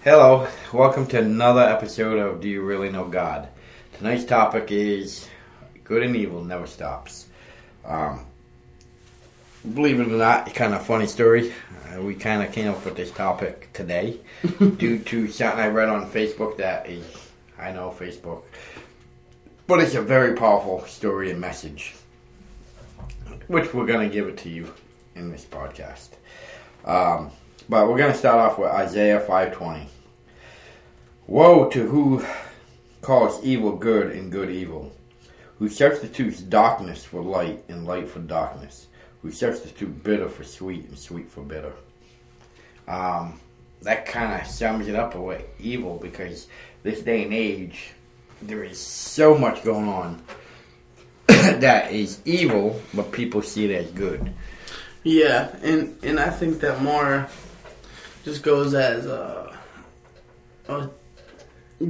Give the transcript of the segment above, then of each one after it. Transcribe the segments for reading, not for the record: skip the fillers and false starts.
Hello, welcome to another episode of Do You Really Know God? Tonight's topic is good and evil never stops. Believe it or not, it's kind of a funny story. We kind of came up with this topic today due to something I read on Facebook I know Facebook, but it's a very powerful story and message, which we're going to give it to you in this podcast. But we're going to start off with Isaiah 5:20. Woe to who calls evil good and good evil, who substitutes darkness for light and light for darkness, who substitutes bitter for sweet and sweet for bitter. That kind of sums it up with evil, because this day and age, there is so much going on that is evil, but people see it as good. Yeah, and I think that more just goes as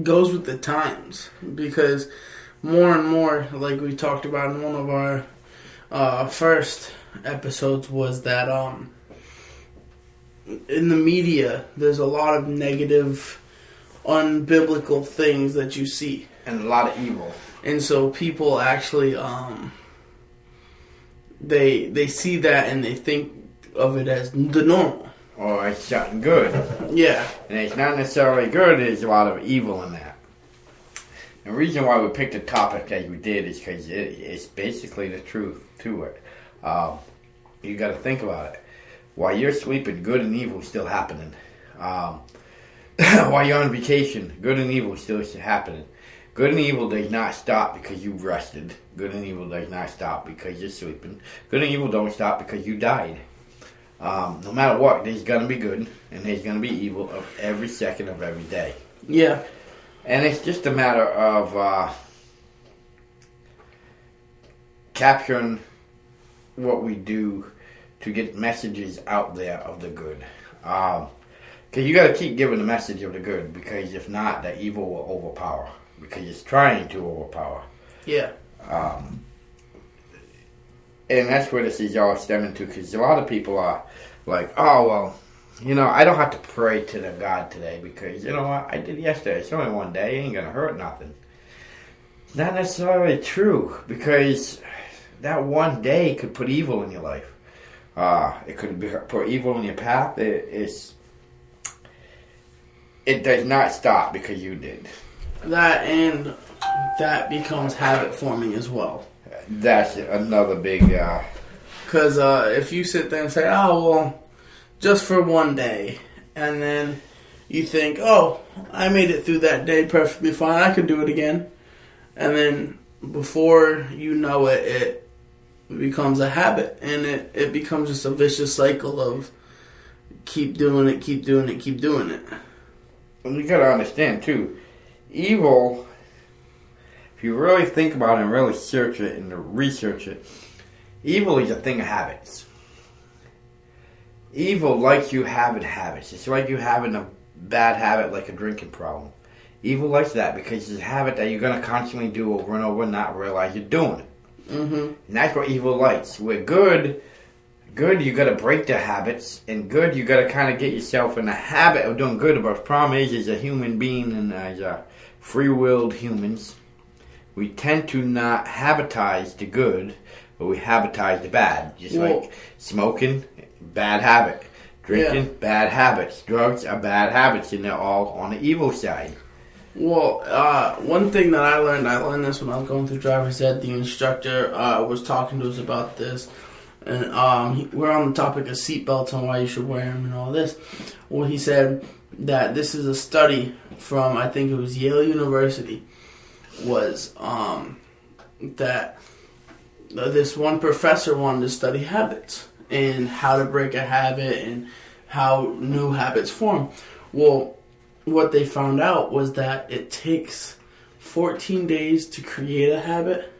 goes with the times, because more and more, like we talked about in one of our first episodes, was that in the media there's a lot of negative, unbiblical things that you see, and a lot of evil, and so people actually they see that and they think of it as the normal. Or it's something good. Yeah. And it's not necessarily good, there's a lot of evil in that. And the reason why we picked a topic as we did is because it's basically the truth to it. You got to think about it. While you're sleeping, good and evil is still happening. While you're on vacation, good and evil is still happening. Good and evil does not stop because you've rested. Good and evil does not stop because you're sleeping. Good and evil don't stop because you died. No matter what, there's going to be good and there's going to be evil of every second of every day. Yeah. And it's just a matter of capturing what we do to get messages out there of the good. Because you got to keep giving the message of the good, because if not, the evil will overpower, because it's trying to overpower. Yeah. And that's where this is all stemming to, because a lot of people are like, oh, well, I don't have to pray to the God today because, you know what, I did yesterday. It's only one day. It ain't going to hurt nothing. It's not necessarily true, because that one day could put evil in your life. It could put evil in your path. It does not stop because you did. That becomes habit forming as well. That's another big... Because if you sit there and say, oh, well, just for one day, and then you think, oh, I made it through that day perfectly fine, I could do it again. And then before you know it, it becomes a habit, and it becomes just a vicious cycle of keep doing it, keep doing it, keep doing it. And you got to understand, too, evil... If you really think about it and really search it and research it, evil is a thing of habits. Evil likes you having habits. It's like you having a bad habit, like a drinking problem. Evil likes that because it's a habit that you're going to constantly do over and over and not realize you're doing it. Mm-hmm. And that's what evil likes. With good you got to break the habits, and good you got to kind of get yourself in the habit of doing good. But the problem is, as a human being and as free-willed humans, we tend to not habitize the good, but we habitize the bad. Just like smoking, bad habit. Drinking, bad habits. Drugs are bad habits, and they're all on the evil side. Well, one thing that I learned this when I was going through driver's ed. The instructor was talking to us about this, and we're on the topic of seatbelts and why you should wear them and all this. Well, he said that this is a study from, I think it was Yale University, was that this one professor wanted to study habits and how to break a habit and how new habits form. Well, what they found out was that it takes 14 days to create a habit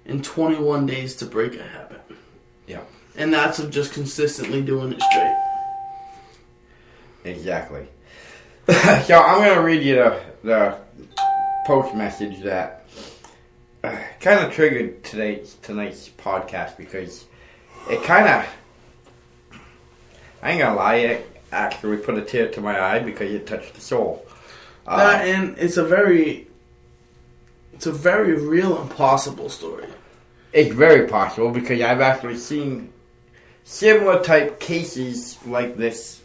and 21 days to break a habit. Yeah. And that's of just consistently doing it straight. Exactly. So I'm going to read you the post message that kind of triggered tonight's podcast, because it kind of, I ain't gonna lie, actually put a tear to my eye because it touched the soul. And it's a very real and possible story. It's very possible because I've actually seen similar type cases like this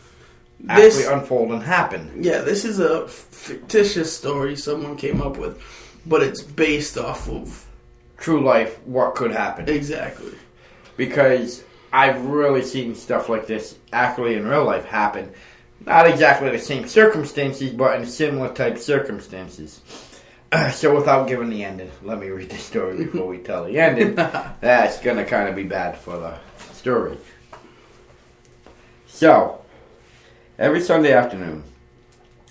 actually unfold and happen. Yeah, this is a fictitious story someone came up with, but it's based off of true life, what could happen. Exactly. Because I've really seen stuff like this actually in real life happen. Not exactly the same circumstances, but in similar type circumstances. So without giving the ending, let me read the story before we tell the ending. That's going to kind of be bad for the story. So, every Sunday afternoon,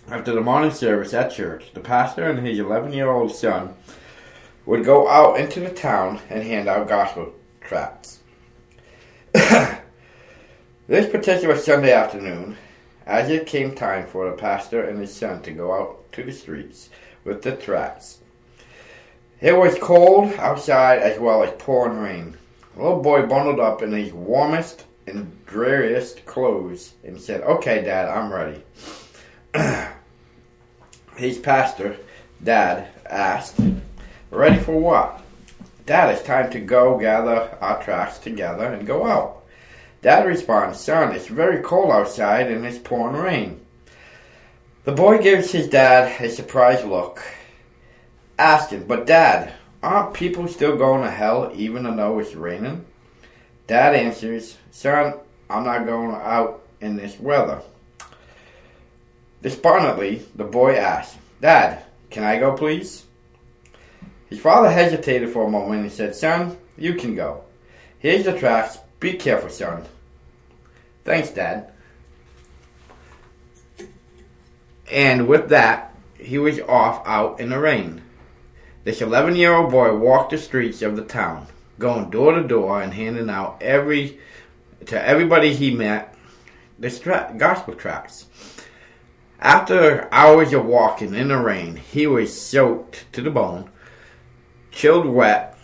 after the morning service at church, the pastor and his 11-year-old son would go out into the town and hand out gospel tracts. This particular Sunday afternoon, as it came time for the pastor and his son to go out to the streets with the tracts, it was cold outside as well as pouring rain. The little boy bundled up in his warmest and dreariest clothes and said, "Okay, Dad, I'm ready." His pastor, Dad, asked, "Ready for what?" "Dad, it's time to go gather our tracts together and go out." Dad responds, "Son, it's very cold outside and it's pouring rain." The boy gives his dad a surprised look, asking, "But Dad, aren't people still going to hell even though it's raining?" Dad answers, "Son, I'm not going out in this weather." Despondently, the boy asks, "Dad, can I go please?" His father hesitated for a moment and said, "Son, you can go. Here's the tracts. Be careful, son." "Thanks, Dad." And with that, he was off out in the rain. This 11-year-old boy walked the streets of the town, going door to door and handing out to everybody he met the gospel tracts. After hours of walking in the rain, he was soaked to the bone, chilled wet,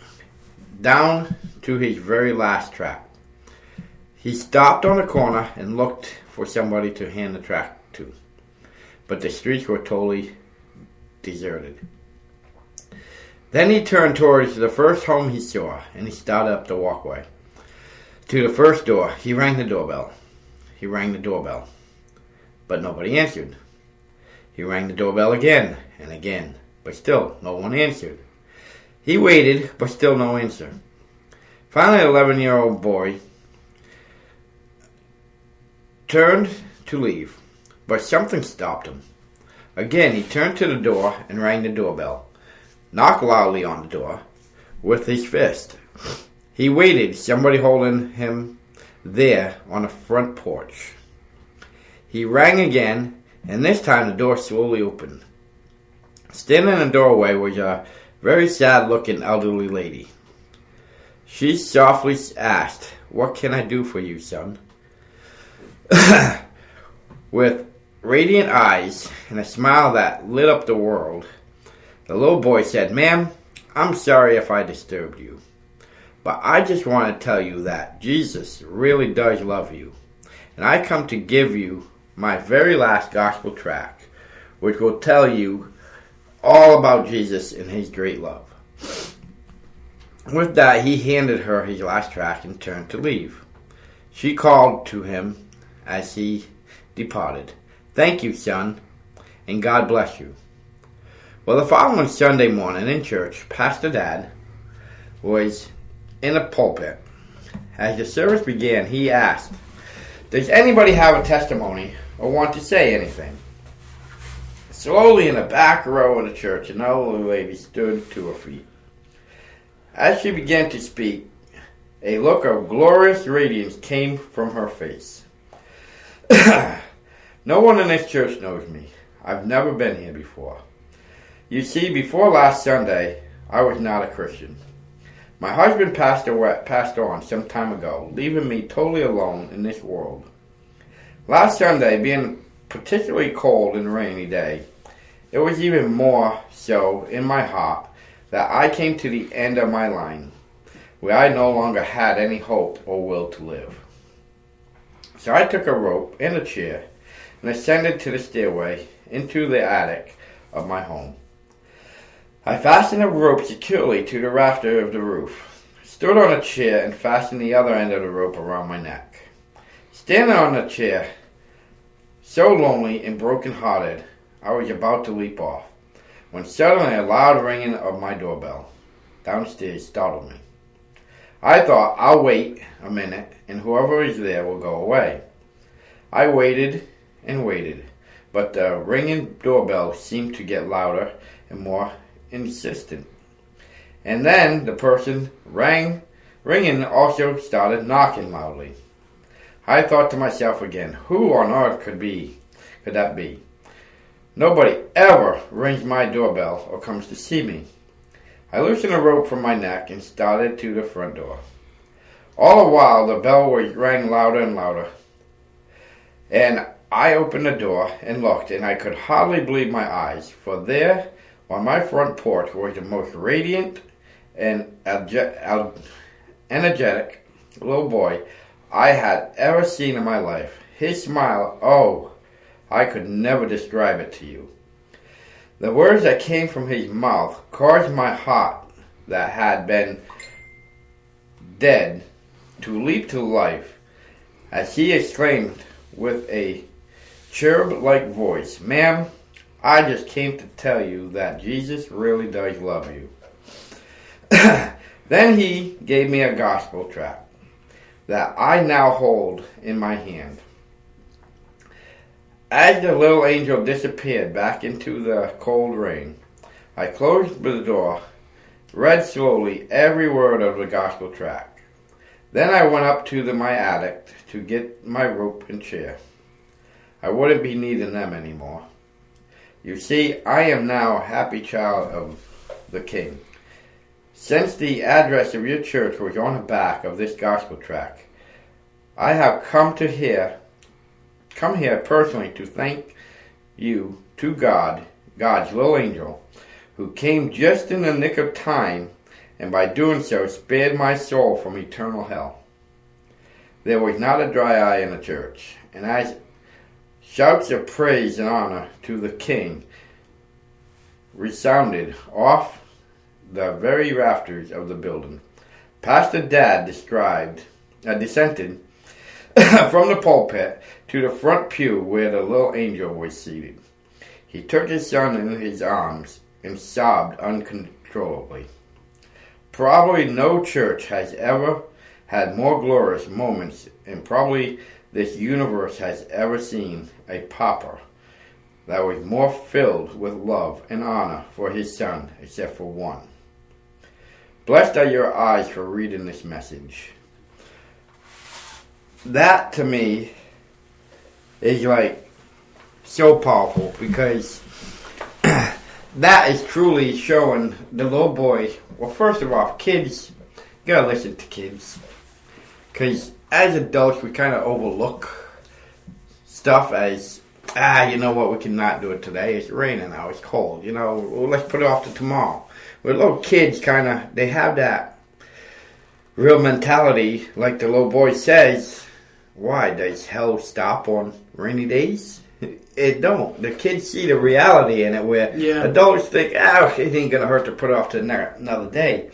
down to his very last tract. He stopped on a corner and looked for somebody to hand the tract to, but the streets were totally deserted. Then he turned towards the first home he saw, and he started up the walkway. To the first door, he rang the doorbell. But nobody answered. He rang the doorbell again and again, but still no one answered. He waited, but still no answer. Finally, the 11-year-old boy turned to leave, but something stopped him. Again, he turned to the door and rang the doorbell, knocked loudly on the door with his fist. He waited, somebody holding him there on the front porch. He rang again, and this time the door slowly opened. Standing in the doorway was a very sad-looking elderly lady. She softly asked, "What can I do for you, son?" With radiant eyes and a smile that lit up the world, the little boy said, "Ma'am, I'm sorry if I disturbed you, but I just want to tell you that Jesus really does love you, and I come to give you my very last gospel tract, which will tell you all about Jesus and his great love." With that, he handed her his last tract and turned to leave. She called to him as he departed, "Thank you, son, and God bless you." Well, the following Sunday morning in church, Pastor Dad was in a pulpit. As the service began, he asked, "Does anybody have a testimony or want to say anything?" Slowly in the back row of the church, an elderly lady stood to her feet. As she began to speak, a look of glorious radiance came from her face. "No one in this church knows me. I've never been here before. You see, before last Sunday, I was not a Christian. My husband passed on some time ago, leaving me totally alone in this world. Last Sunday, being a particularly cold and rainy day, it was even more so in my heart that I came to the end of my line, where I no longer had any hope or will to live. So I took a rope and a chair and ascended to the stairway into the attic of my home. I fastened a rope securely to the rafter of the roof, stood on a chair, and fastened the other end of the rope around my neck. Standing on the chair, so lonely and broken-hearted, I was about to leap off, when suddenly a loud ringing of my doorbell downstairs startled me. I thought, I'll wait a minute, and whoever is there will go away. I waited and waited, but the ringing doorbell seemed to get louder and more insistent. And then the person ringing also started knocking loudly. I thought to myself again, who on earth could that be? Nobody ever rings my doorbell or comes to see me. I loosened a rope from my neck and started to the front door. All the while, the bell rang louder and louder. And I opened the door and looked, and I could hardly believe my eyes, for there, on my front porch, was the most radiant and energetic little boy I had ever seen in my life. His smile, oh, I could never describe it to you. The words that came from his mouth caused my heart that had been dead to leap to life as he exclaimed with a cherub-like voice, "Ma'am, I just came to tell you that Jesus really does love you." Then he gave me a gospel tract that I now hold in my hand. As the little angel disappeared back into the cold rain, I closed the door, read slowly every word of the gospel tract. Then I went up to my attic to get my rope and chair. I wouldn't be needing them anymore. You see, I am now a happy child of the King. Since the address of your church was on the back of this gospel tract, I have come here personally to thank you to God's little angel, who came just in the nick of time, and by doing so spared my soul from eternal hell. There was not a dry eye in the church, and as shouts of praise and honor to the King resounded off the very rafters of the building, Pastor Dad descended from the pulpit to the front pew where the little angel was seated. He took his son in his arms and sobbed uncontrollably. Probably no church has ever had more glorious moments, and probably this universe has ever seen a papa that was more filled with love and honor for his son, except for one. Blessed are your eyes for reading this message. That, to me, is like so powerful, because that is truly showing the little boy. Well, first of all, kids, you gotta listen to kids, because as adults we kind of overlook stuff as, you know what, we cannot do it today, it's raining now, it's cold, well, let's put it off to tomorrow. But little kids they have that real mentality, like the little boy says. Why, does hell stop on rainy days? It don't. The kids see the reality in it, where adults think, it ain't gonna hurt to put it off to another day.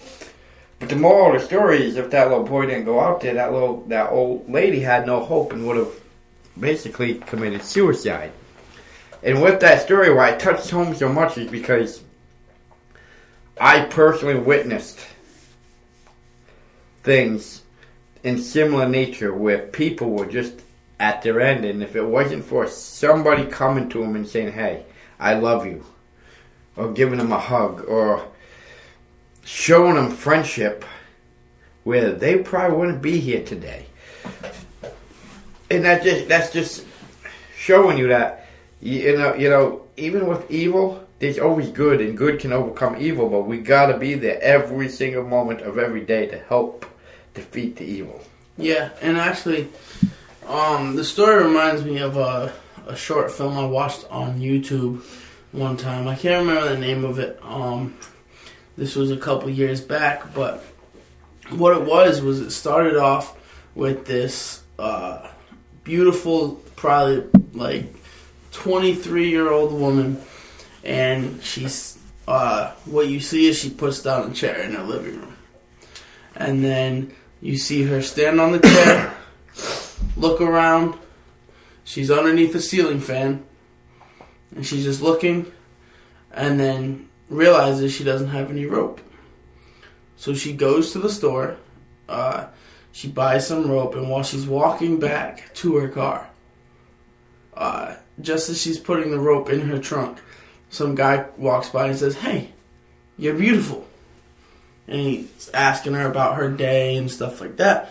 But the moral of the story is, if that little boy didn't go out there, that old lady had no hope and would have basically committed suicide. And with that story, why it touched home so much is because I personally witnessed things in similar nature where people were just at their end, and if it wasn't for somebody coming to them and saying, "Hey, I love you," or giving them a hug, or showing them friendship, where they probably wouldn't be here today. And that's just showing you that even with evil, there's always good, and good can overcome evil, but we gotta be there every single moment of every day to help defeat the evil. Yeah, and actually, the story reminds me of a short film I watched on YouTube one time. I can't remember the name of it. This was a couple years back, but what it was it started off with this beautiful, probably like 23-year-old woman, and she's what you see is she puts down a chair in her living room, and then you see her stand on the chair, look around. She's underneath a ceiling fan, and she's just looking, and then realizes she doesn't have any rope. So she goes to the store, she buys some rope, and while she's walking back to her car, just as she's putting the rope in her trunk, some guy walks by and says, "Hey, you're beautiful." And he's asking her about her day and stuff like that.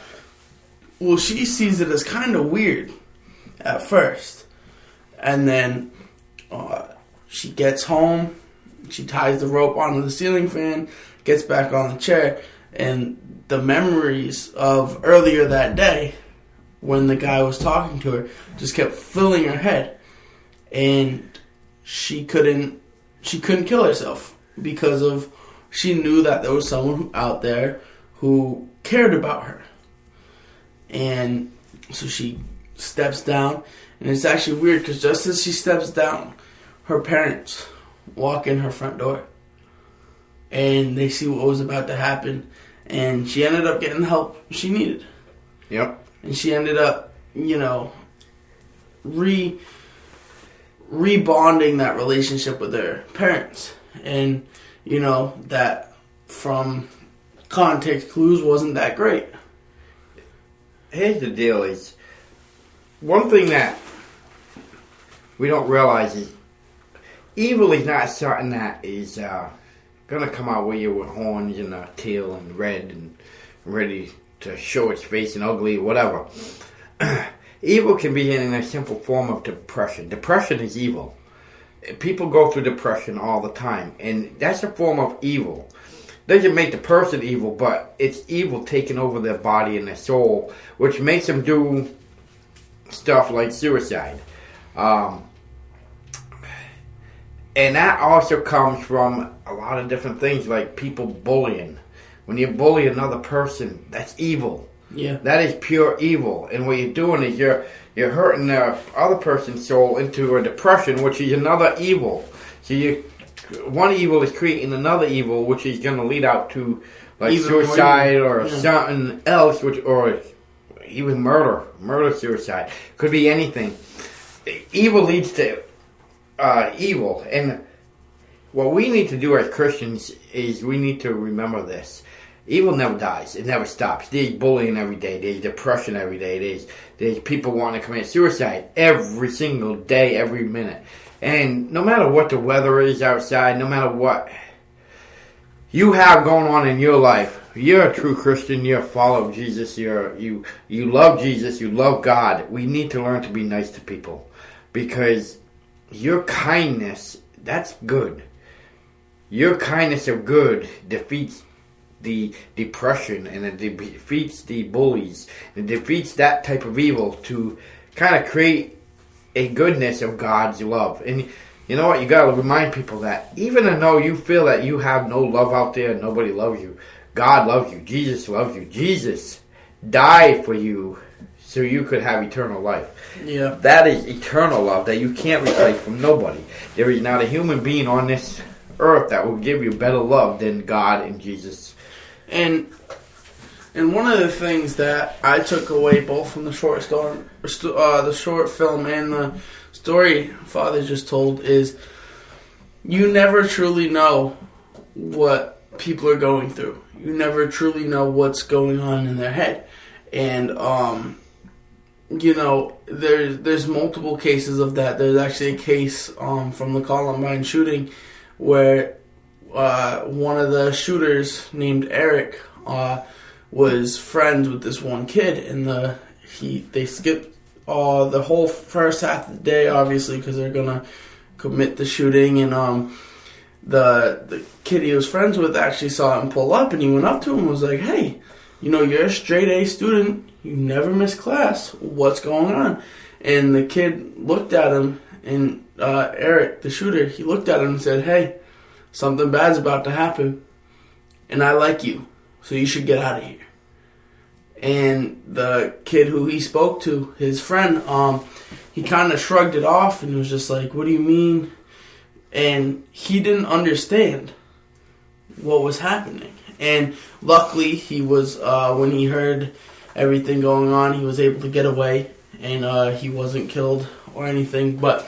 Well, she sees it as kind of weird at first. And then she gets home, she ties the rope onto the ceiling fan, gets back on the chair, and the memories of earlier that day when the guy was talking to her just kept filling her head. And she couldn't kill herself because of she knew that there was someone out there who cared about her. And so she steps down, and it's actually weird because just as she steps down, her parents walk in her front door, and they see what was about to happen, and she ended up getting the help she needed. Yep. And she ended up, rebonding that relationship with her parents. And, that from context clues wasn't that great. Here's the deal is, one thing that we don't realize is evil is not something that is going to come out with you with horns and a tail and red and ready to show its face and ugly or whatever. Evil can be in a simple form of depression. Depression is evil. People go through depression all the time, and that's a form of evil. Doesn't make the person evil, but it's evil taking over their body and their soul, which makes them do stuff like suicide. And that also comes from a lot of different things, like people bullying. When you bully another person, that's evil. Yeah. That is pure evil. And what you're doing is you're hurting the other person's soul into a depression, which is another evil. So one evil is creating another evil, which is going to lead out to like even suicide or something else, or even murder, suicide. Could be anything. Evil leads to evil. And what we need to do as Christians is we need to remember this. Evil never dies. It never stops. There's bullying every day. There's depression every day. There's people wanting to commit suicide every single day, every minute. And no matter what the weather is outside, no matter what you have going on in your life, you're a true Christian. You're a follower of Jesus. You love Jesus. You love God. We need to learn to be nice to people, because your kindness, that's good. Your kindness of good defeats the depression, and it defeats the bullies. It defeats that type of evil to kind of create a goodness of God's love. And you know what? You got to remind people that even though you feel that you have no love out there, nobody loves you, God loves you. Jesus loves you. Jesus died for you so you could have eternal life. Yeah. That is eternal love that you can't replace from nobody. There is not a human being on this earth that will give you better love than God and Jesus. And one of the things that I took away both from the short film and the story Father just told is you never truly know what people are going through. You never truly know what's going on in their head. And there's multiple cases of that. There's actually a case from the Columbine shooting where one of the shooters named Eric was friends with this one kid, and they skipped the whole first half of the day, obviously, because they're gonna commit the shooting. And the kid he was friends with actually saw him pull up, and he went up to him and was like, "Hey, you're a straight A student. You never miss class. What's going on?" And the kid looked at him, and Eric, the shooter, he looked at him and said, "Hey, something bad's about to happen, and I like you, so you should get out of here." And the kid who he spoke to, his friend, he kind of shrugged it off and was just like, what do you mean? And he didn't understand what was happening. And luckily, he was, when he heard everything going on, he was able to get away, and he wasn't killed or anything. But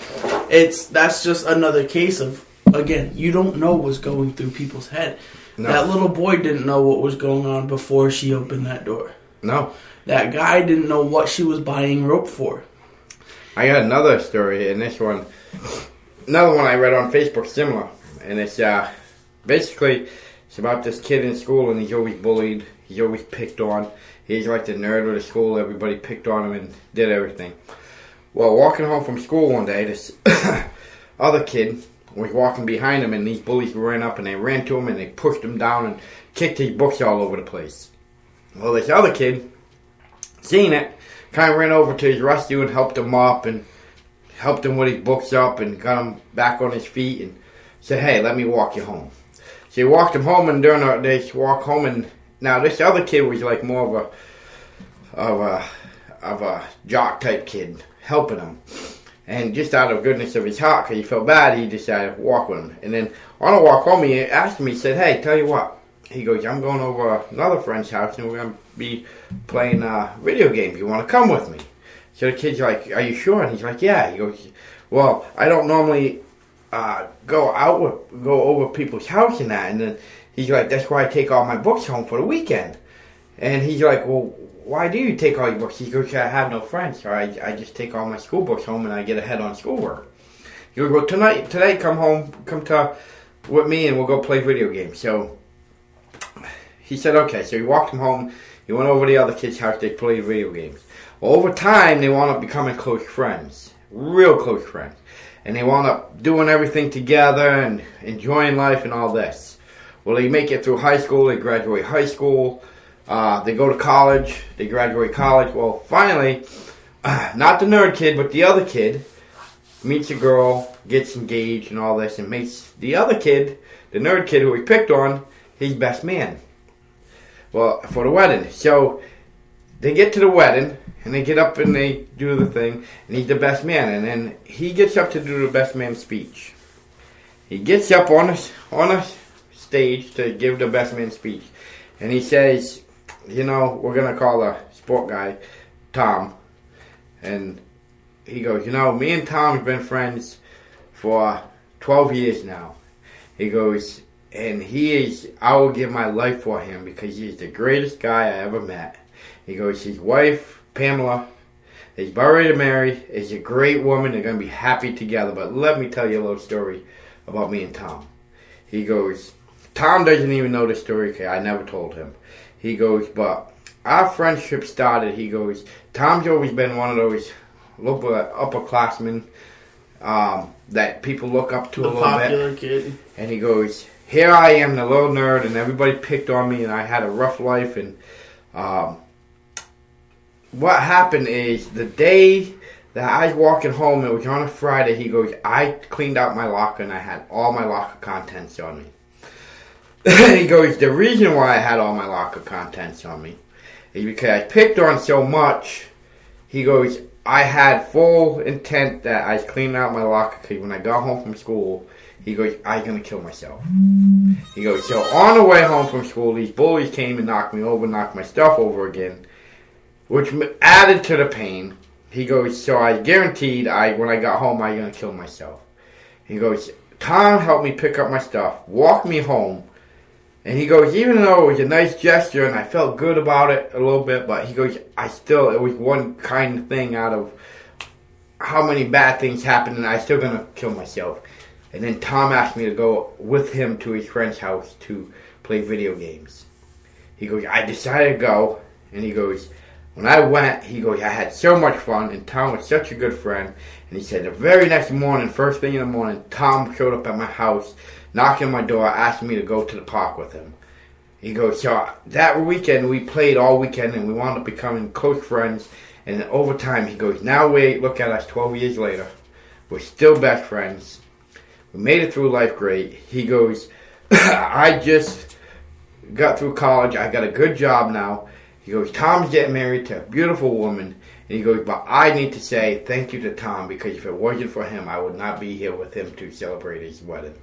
that's just another case of, again, you don't know what's going through people's head. No. That little boy didn't know what was going on before she opened that door. No. That guy didn't know what she was buying rope for. I got another story, and another one I read on Facebook, similar. And it's basically, it's about this kid in school, and he's always bullied. He's always picked on. He's like the nerd of the school. Everybody picked on him and did everything. Well, walking home from school one day, this other kid was walking behind him, and these bullies ran up, and they ran to him, and they pushed him down and kicked his books all over the place. Well, this other kid, seeing it, kind of ran over to his rescue and helped him up and helped him with his books up and got him back on his feet and said, hey, let me walk you home. So he walked him home, and during this walk home, and now this other kid was like more of a jock type kid, helping him. And just out of goodness of his heart, because he felt bad, he decided to walk with him. And then on a walk home, he asked me, he said, hey, tell you what. He goes, I'm going over another friend's house, and we're going to be playing video games. You want to come with me? So the kid's like, are you sure? And he's like, yeah. He goes, well, I don't normally go over people's house and that. And then he's like, that's why I take all my books home for the weekend. And he's like, well, why do you take all your books? He goes, I have no friends, so I just take all my school books home and I get ahead on schoolwork. He goes, well, today come with me and we'll go play video games. So he said, okay. So he walked him home. He went over to the other kid's house. They played video games. Well, over time, they wound up becoming close friends, real close friends. And they wound up doing everything together and enjoying life and all this. Well, they make it through high school. They graduate high school. They go to college. They graduate college. Well, finally, not the nerd kid, but the other kid meets a girl, gets engaged and all this, and makes the other kid, the nerd kid who he picked on, his best man. Well, for the wedding. So they get to the wedding, and they get up and they do the thing, and he's the best man. And then he gets up to do the best man speech. He gets up on a stage to give the best man speech. And he says, we're going to call the sport guy Tom. And he goes, me and Tom have been friends for 12 years now. He goes, and I will give my life for him because he's the greatest guy I ever met. He goes, his wife, Pamela, is about ready to marry, is a great woman. They're going to be happy together. But let me tell you a little story about me and Tom. He goes, Tom doesn't even know the story because I never told him. He goes, but our friendship started, he goes, Tom's always been one of those little upperclassmen that people look up to a little bit. The popular kid. And he goes, here I am, the little nerd, and everybody picked on me, and I had a rough life. And what happened is the day that I was walking home, it was on a Friday, he goes, I cleaned out my locker, and I had all my locker contents on me. He goes, the reason why I had all my locker contents on me is because I picked on so much. He goes, I had full intent that I was cleaning out my locker because when I got home from school, he goes, I was going to kill myself. He goes, so on the way home from school, these bullies came and knocked me over, knocked my stuff over again, which added to the pain. He goes, so I guaranteed when I got home, I was going to kill myself. He goes, Tom helped me pick up my stuff, walk me home. And he goes, even though it was a nice gesture and I felt good about it a little bit, but he goes, it was one kind thing out of how many bad things happened, and I still going to kill myself. And then Tom asked me to go with him to his friend's house to play video games. He goes, I decided to go, and he goes, when I went, he goes, I had so much fun, and Tom was such a good friend. And he said the very next morning, first thing in the morning, Tom showed up at my house, knocked on my door, asking me to go to the park with him. He goes, so that weekend, we played all weekend, and we wound up becoming close friends. And over time, he goes, now look at us 12 years later. We're still best friends. We made it through life great. He goes, I just got through college. I got a good job now. He goes, Tom's getting married to a beautiful woman. And he goes, but I need to say thank you to Tom, because if it wasn't for him, I would not be here with him to celebrate his wedding.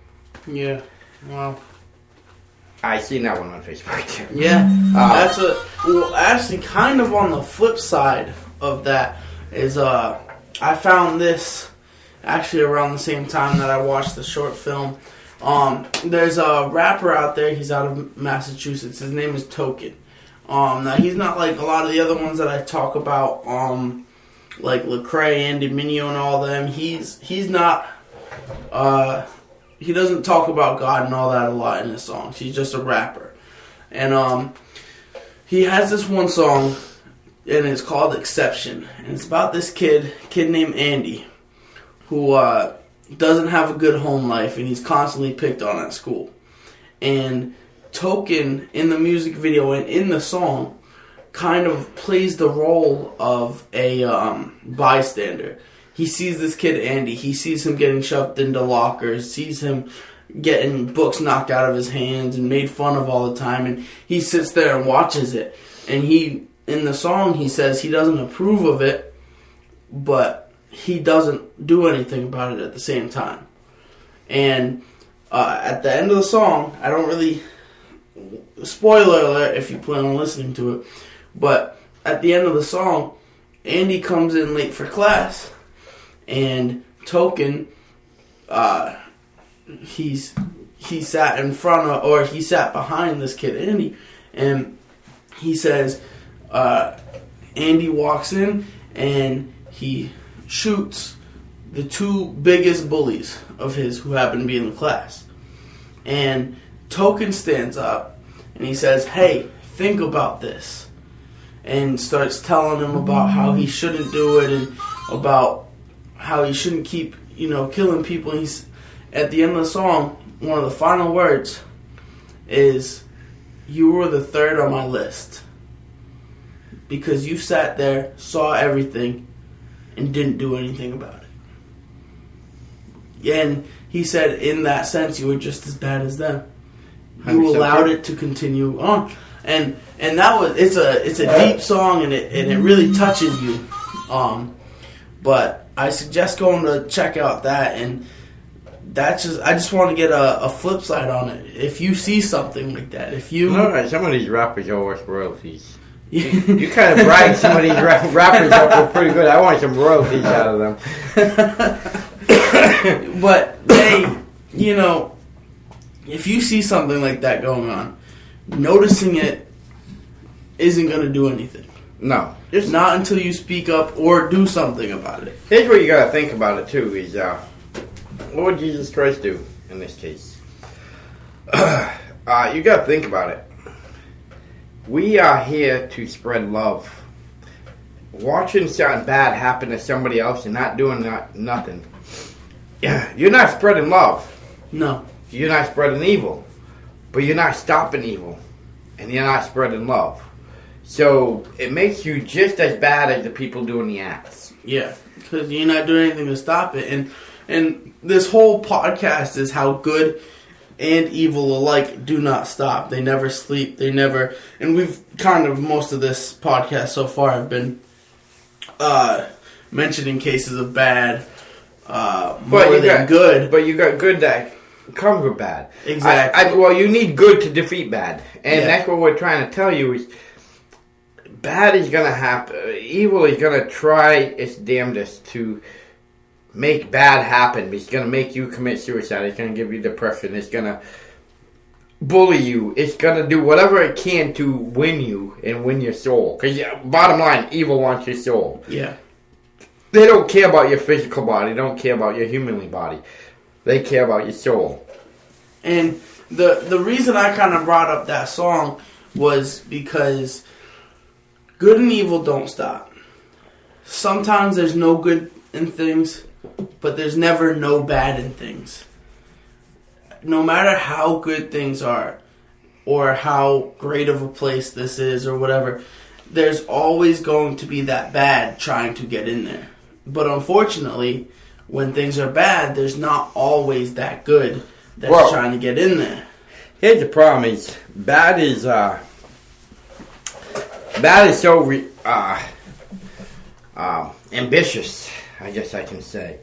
Yeah. Wow. I seen that one on Facebook too. Yeah. Well, actually, kind of on the flip side of that is, I found this actually around the same time that I watched the short film. There's a rapper out there. He's out of Massachusetts. His name is Token. Now he's not like a lot of the other ones that I talk about, like Lecrae, Andy Mineo, and all them. He's not. He doesn't talk about God and all that a lot in his songs. He's just a rapper, and he has this one song, and it's called "Exception," and it's about this kid named Andy, who doesn't have a good home life, and he's constantly picked on at school. And Token, in the music video and in the song, kind of plays the role of a bystander. He sees this kid, Andy. He sees him getting shoved into lockers, sees him getting books knocked out of his hands and made fun of all the time, and he sits there and watches it. And in the song, he says he doesn't approve of it, but he doesn't do anything about it at the same time. And at the end of the song, I don't really... Spoiler alert if you plan on listening to it, but at the end of the song, Andy comes in late for class, and Token, he sat behind this kid, Andy, and he says, Andy walks in, and he shoots the two biggest bullies of his who happen to be in the class. And Token stands up, and he says, hey, think about this. And starts telling him about how he shouldn't do it, and about how he shouldn't keep, killing people. And he's, at the end of the song, one of the final words is, you were the third on my list. Because you sat there, saw everything, and didn't do anything about it. And he said, in that sense, you were just as bad as them. You allowed it to continue on, and that was it's a deep song, and it really touches you. But I suggest going to check out that, and I just want to get a flip side on it. If you see something like that, some of these rappers owe us royalties. You kind of brag some of these rappers up were pretty good. I want some royalties out of them. But they, if you see something like that going on, noticing it isn't going to do anything. No. Just not until you speak up or do something about it. Here's what you got to think about it, too, is what would Jesus Christ do in this case? You got to think about it. We are here to spread love. Watching something bad happen to somebody else and not doing nothing, you're not spreading love. No. You're not spreading evil, but you're not stopping evil, and you're not spreading love. So it makes you just as bad as the people doing the acts. Yeah, because you're not doing anything to stop it. And this whole podcast is how good and evil alike do not stop. They never sleep. And we've kind of, most of this podcast so far have been mentioning cases of bad more than good. But you got good that comes with bad. Exactly. Well, you need good to defeat bad. And that's what we're trying to tell you is bad is going to happen. Evil is going to try its damnedest to make bad happen. It's going to make you commit suicide. It's going to give you depression. It's going to bully you. It's going to do whatever it can to win you and win your soul. Because bottom line, evil wants your soul. Yeah. They don't care about your physical body. They don't care about your humanly body. They care about your soul. And the reason I kind of brought up that song was because good and evil don't stop. Sometimes there's no good in things, but there's never no bad in things. No matter how good things are, or how great of a place this is, or whatever, there's always going to be that bad trying to get in there. But unfortunately, when things are bad, there's not always that good that's trying to get in there. Here's the problem: is bad is so ambitious, I guess I can say.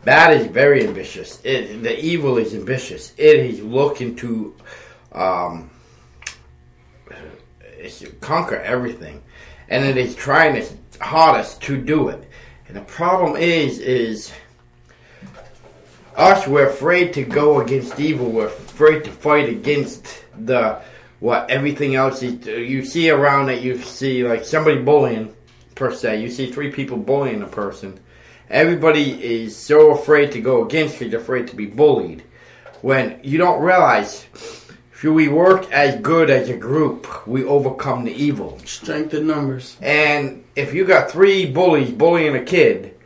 Bad is very ambitious. The evil is ambitious. It is looking to conquer everything. And it is trying its hardest to do it. And the problem is us, we're afraid to go against evil. We're afraid to fight against everything else is. You see around it, you see like somebody bullying, per se. You see 3 people bullying a person. Everybody is so afraid to go against because they're afraid to be bullied. When you don't realize, if we work as good as a group, we overcome the evil. Strength in numbers. And if you got 3 bullies bullying a kid,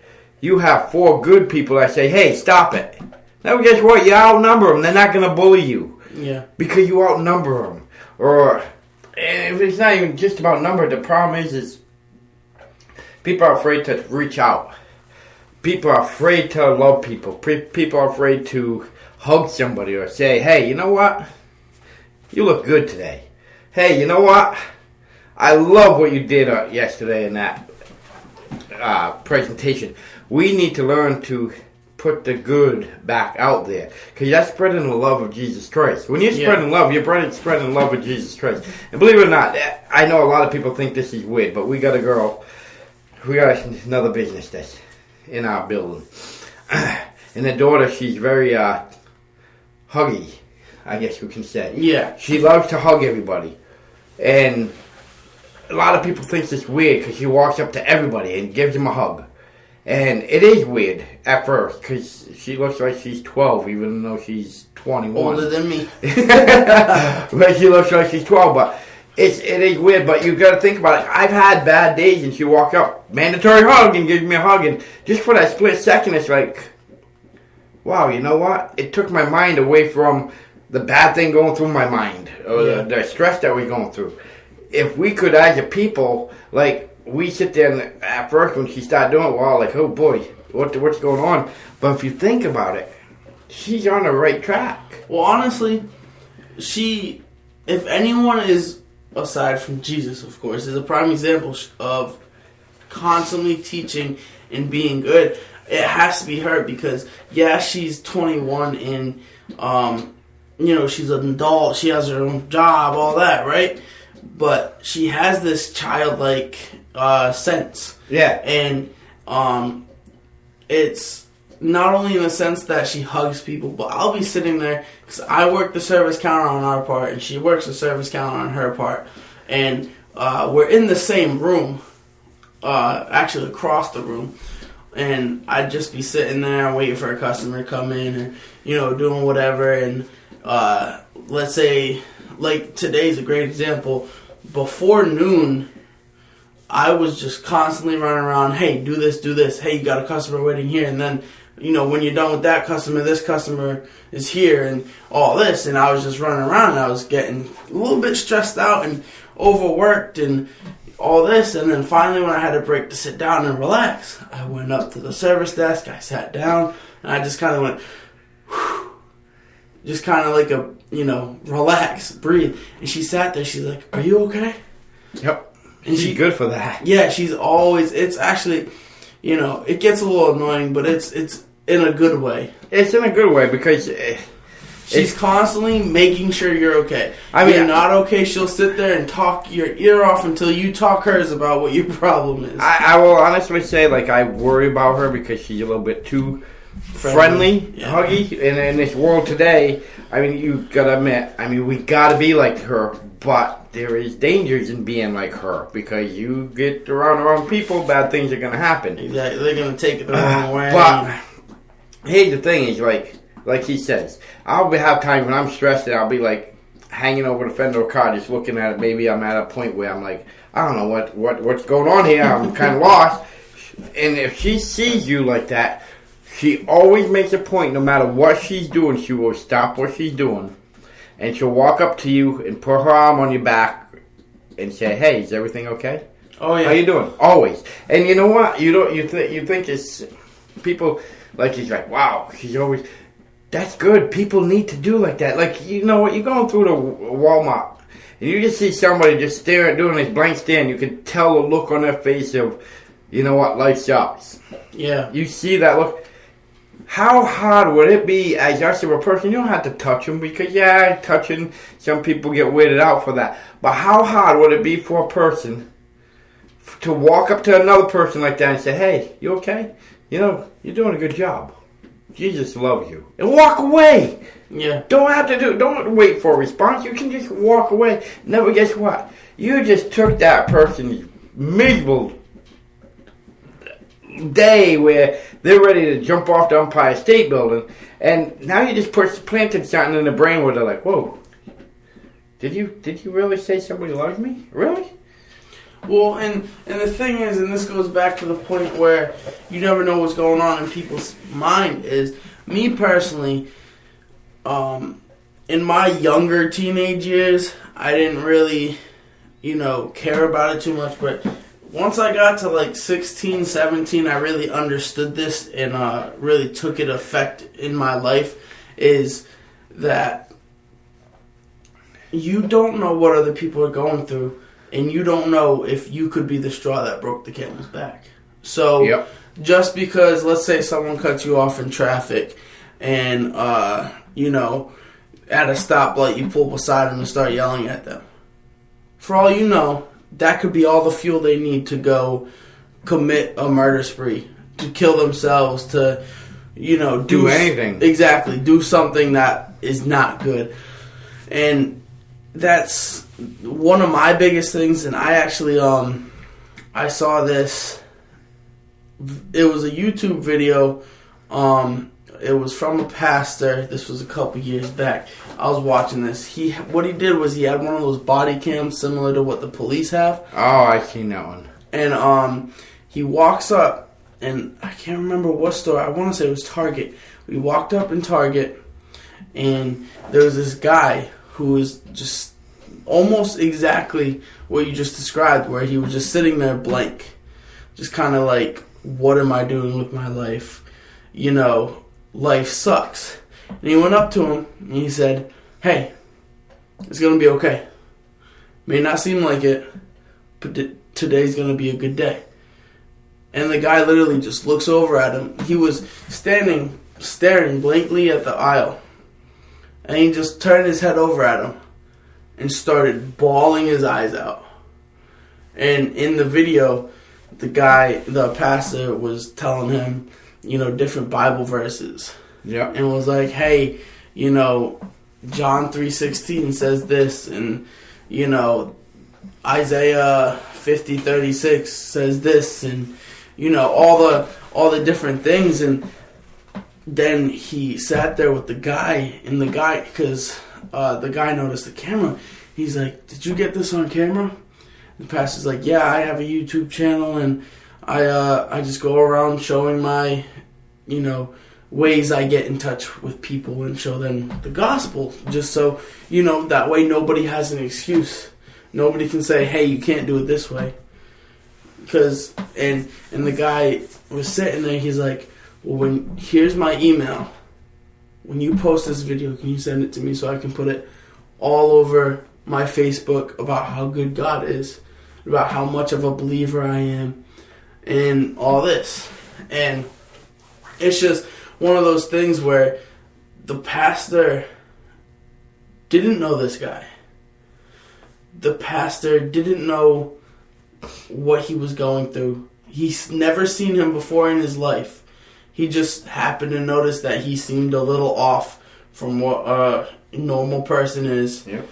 you have 4 good people that say, hey, stop it. Now guess what? You outnumber them. They're not going to bully you. Yeah. Because you outnumber them. Or if it's not even just about number, the problem is people are afraid to reach out. People are afraid to love people. People are afraid to hug somebody or say, hey, you know what? You look good today. Hey, you know what? I love what you did yesterday in that presentation. We need to learn to put the good back out there. Because that's spreading the love of Jesus Christ. When you're spreading love, you're spreading love of Jesus Christ. And believe it or not, I know a lot of people think this is weird, but we got another business that's in our building. And the daughter, she's very huggy, I guess we can say. Yeah. She loves to hug everybody. And a lot of people think it's weird because she walks up to everybody and gives them a hug. And it is weird at first because she looks like she's 12 even though she's 21. Older than me. But she looks like she's 12, but it is weird, but you got to think about it. I've had bad days and she walks up, mandatory hug, and gives me a hug, and just for that split second it's like, wow, you know what? It took my mind away from the bad thing going through my mind, or the stress that we're going through. If we could, as a people, like, we sit there and at first when she started doing it, we're all like, oh boy, what's going on? But if you think about it, she's on the right track. Well, honestly, if anyone is, aside from Jesus, of course, is a prime example of constantly teaching and being good, it has to be her because, yeah, she's 21 and, she's an adult, she has her own job, all that, right? But she has this childlike sense. Yeah. And it's not only in the sense that she hugs people, but I'll be sitting there, because I work the service counter on our part, and she works the service counter on her part. And we're in the same room, actually across the room. And I'd just be sitting there waiting for a customer to come in and, doing whatever. And let's say, like today's a great example. Before noon, I was just constantly running around, hey, do this. Hey, you got a customer waiting here. And then, when you're done with that customer, this customer is here and all this. And I was just running around and I was getting a little bit stressed out and overworked and all this. And then finally when I had a break to sit down and relax, I went up to the service desk, I sat down, and I just kind of went, whew, just kind of like a, relax, breathe. And she sat there, she's like, are you okay? Yep. And she's good for that. Yeah, she's always, it's actually, it gets a little annoying, but it's in a good way. It's in a good way because she's constantly making sure you're okay. I mean, if you're not okay, she'll sit there and talk your ear off until you talk hers about what your problem is. I will honestly say, like, I worry about her because she's a little bit too friendly, huggy. And in this world today, I mean, you gotta admit, we gotta be like her, but there is dangers in being like her because you get around the wrong people, bad things are gonna happen. Exactly, they're gonna take it the wrong way. But here's the thing: is like he says, I'll have times when I'm stressed and I'll be like hanging over the fender of a car, just looking at it. Maybe I'm at a point where I'm like, I don't know what's going on here. I'm kind of lost. And if she sees you like that, she always makes a point, no matter what she's doing, she will stop what she's doing. And she'll walk up to you and put her arm on your back and say, hey, is everything okay? Oh, yeah. How you doing? Always. And you know what? You think it's people, like, he's like, wow, she's always, that's good. People need to do like that. Like, you know what? You're going through the Walmart and you just see somebody just staring, doing this blank stare, and you can tell the look on their face of, you know what, life sucks. Yeah. You see that look. How hard would it be as just a person? You don't have to touch them because, touching, some people get weirded out for that. But how hard would it be for a person to walk up to another person like that and say, hey, you okay? You know, you're doing a good job. Jesus loves you. And walk away. Yeah. Don't wait for a response. You can just walk away. Never, guess what? You just took that person's miserable day where they're ready to jump off the Empire State Building, and now you just planted something in the brain where they're like, whoa, did you really say somebody loves me? Really? Well, and the thing is, and this goes back to the point where you never know what's going on in people's mind, is me personally, in my younger teenage years, I didn't really, care about it too much, but once I got to like 16, 17, I really understood this and really took it effect in my life, is that you don't know what other people are going through, and you don't know if you could be the straw that broke the camel's back. So just because, let's say someone cuts you off in traffic and, at a stoplight you pull beside them and start yelling at them. For all you know, that could be all the fuel they need to go commit a murder spree, to kill themselves, to, do anything. Exactly. Do something that is not good. And that's one of my biggest things. And I actually, I saw this. It was a YouTube video. It was from a pastor. This was a couple years back. I was watching this. What he did was he had one of those body cams similar to what the police have. Oh, I seen that one. And he walks up, and I can't remember what store. I want to say it was Target. We walked up in Target, and there was this guy who was just almost exactly what you just described, where he was just sitting there blank, just kind of like, what am I doing with my life? Life sucks. And he went up to him and he said, hey, it's going to be okay. May not seem like it, but today's going to be a good day. And the guy literally just looks over at him. He was staring blankly at the aisle. And he just turned his head over at him and started bawling his eyes out. And in the video, the pastor was telling him, different Bible verses. Yeah. And was like, hey, John 3:16 says this, and, Isaiah 50:36 says this, and, all the different things. And then he sat there with the guy, and because the guy noticed the camera, he's like, did you get this on camera? The pastor's like, yeah, I have a YouTube channel, and I just go around showing my, ways I get in touch with people and show them the gospel, just so, that way nobody has an excuse. Nobody can say, hey, you can't do it this way. Because, and the guy was sitting there, he's like, well, here's my email. When you post this video, can you send it to me so I can put it all over my Facebook about how good God is, about how much of a believer I am, and all this. And it's just one of those things where the pastor didn't know this guy. The pastor didn't know what he was going through. He's never seen him before in his life. He just happened to notice that he seemed a little off from what a normal person is. Yep.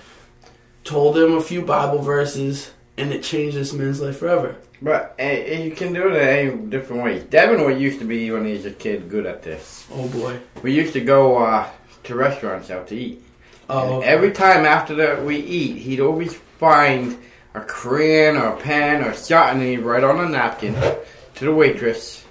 Told him a few Bible verses, and it changed this man's life forever. But you can do it in any different ways. Devin used to be, when he was a kid, good at this. Oh, boy. We used to go to restaurants out to eat. Oh. And every time after we eat, he'd always find a crayon or a pen or something, and he'd write on a napkin to the waitress,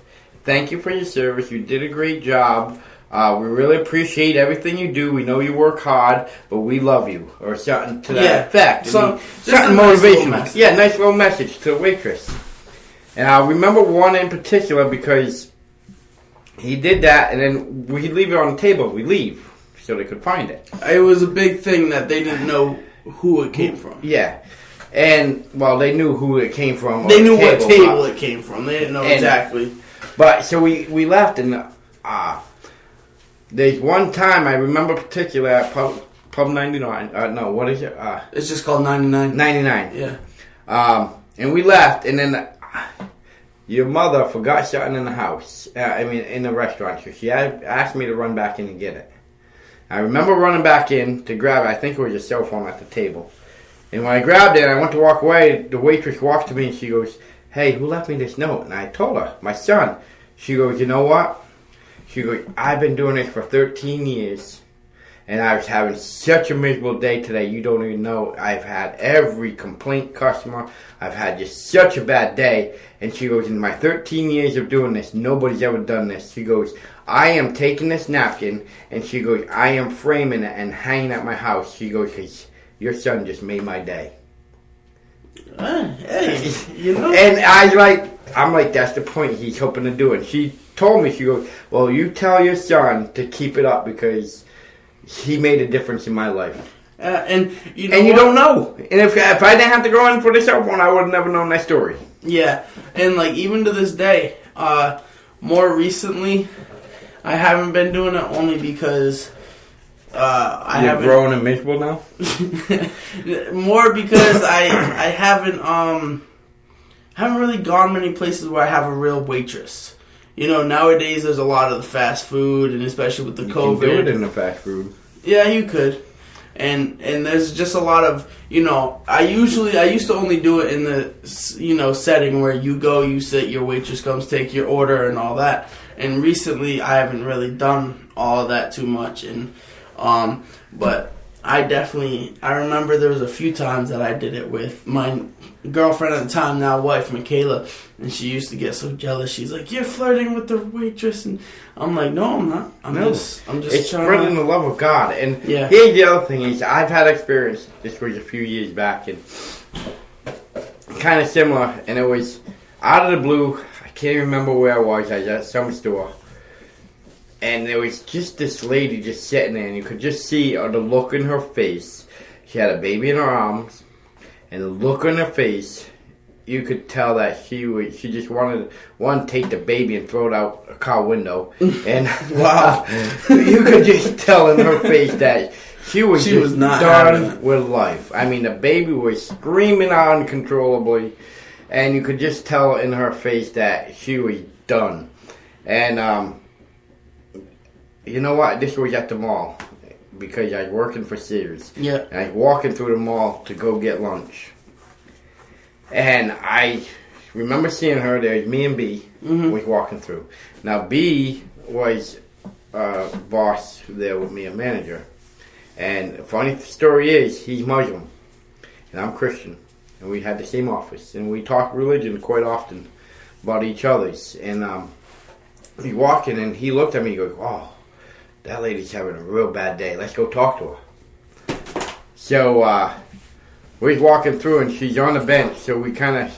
thank you for your service. You did a great job. We really appreciate everything you do. We know you work hard, but we love you, or something to that effect. So, something motivational. Yeah, nice little message to the waitress. And I remember one in particular because he did that, and then we'd leave it on the table. We leave so they could find it. It was a big thing that they didn't know who it came from. Yeah. And, well, they knew who it came from. They knew what table it came from. They didn't know exactly. But, so we left, and there's one time I remember particularly at Pub 99. No, what is it? It's just called 99. 99. Yeah. And we left, and then your mother forgot something in the house. In the restaurant. So she asked me to run back in and get it. I remember running back in to grab it. I think it was a cell phone at the table. And when I grabbed it, I went to walk away. The waitress walked to me and she goes, "Hey, who left me this note?" And I told her, my son. She goes, "You know what?" She goes, "I've been doing this for 13 years. And I was having such a miserable day today. You don't even know. I've had every complaint customer. I've had just such a bad day." And she goes, "In my 13 years of doing this, nobody's ever done this." She goes, "I am taking this napkin." And she goes, "I am framing it and hanging at my house." She goes, "Because your son just made my day." Hey, you know. And I'm like, that's the point he's hoping to do. And she told me, she goes, "Well, you tell your son to keep it up because he made a difference in my life." And you don't know. And if I didn't have to go in for the cell phone, I would have never known that story. Yeah, and like even to this day, more recently, I haven't been doing it only because You're grown and miserable now. More because I haven't really gone many places where I have a real waitress. You know, nowadays there's a lot of the fast food, and especially with the COVID. You can do it in the fast food. Yeah, you could. And there's just a lot of, I used to only do it in the, setting where you go, you sit, your waitress comes, take your order and all that. And recently I haven't really done all of that too much. And, but I remember there was a few times that I did it with my girlfriend at the time, now wife, Michaela, and she used to get so jealous. She's like, "You're flirting with the waitress," and I'm like, "No, I'm not. I'm just it's trying spreading the love of God." And yeah. Here's the other thing is, I've had experience. This was a few years back, and kind of similar. And it was out of the blue. I can't remember where I was. I was at some store, and there was just this lady just sitting there, and you could just see the look in her face. She had a baby in her arms. And the look on her face, you could tell that she just wanted to take the baby and throw it out a car window. And wow, you could just tell in her face that she was not done with life. I mean, the baby was screaming uncontrollably, and you could just tell in her face that she was done. And you know what? This was at the mall. Because I was working for Sears. Yeah. And I was walking through the mall to go get lunch. And I remember seeing her. There was me and B was walking through. Now, B was boss there with me, a manager. And the funny story is, he's Muslim. And I'm Christian. And we had the same office. And we talk religion quite often about each other's. And he's walking, and he looked at me and goes, "Oh, that lady's having a real bad day. Let's go talk to her." So we're walking through, and she's on the bench. So we kind of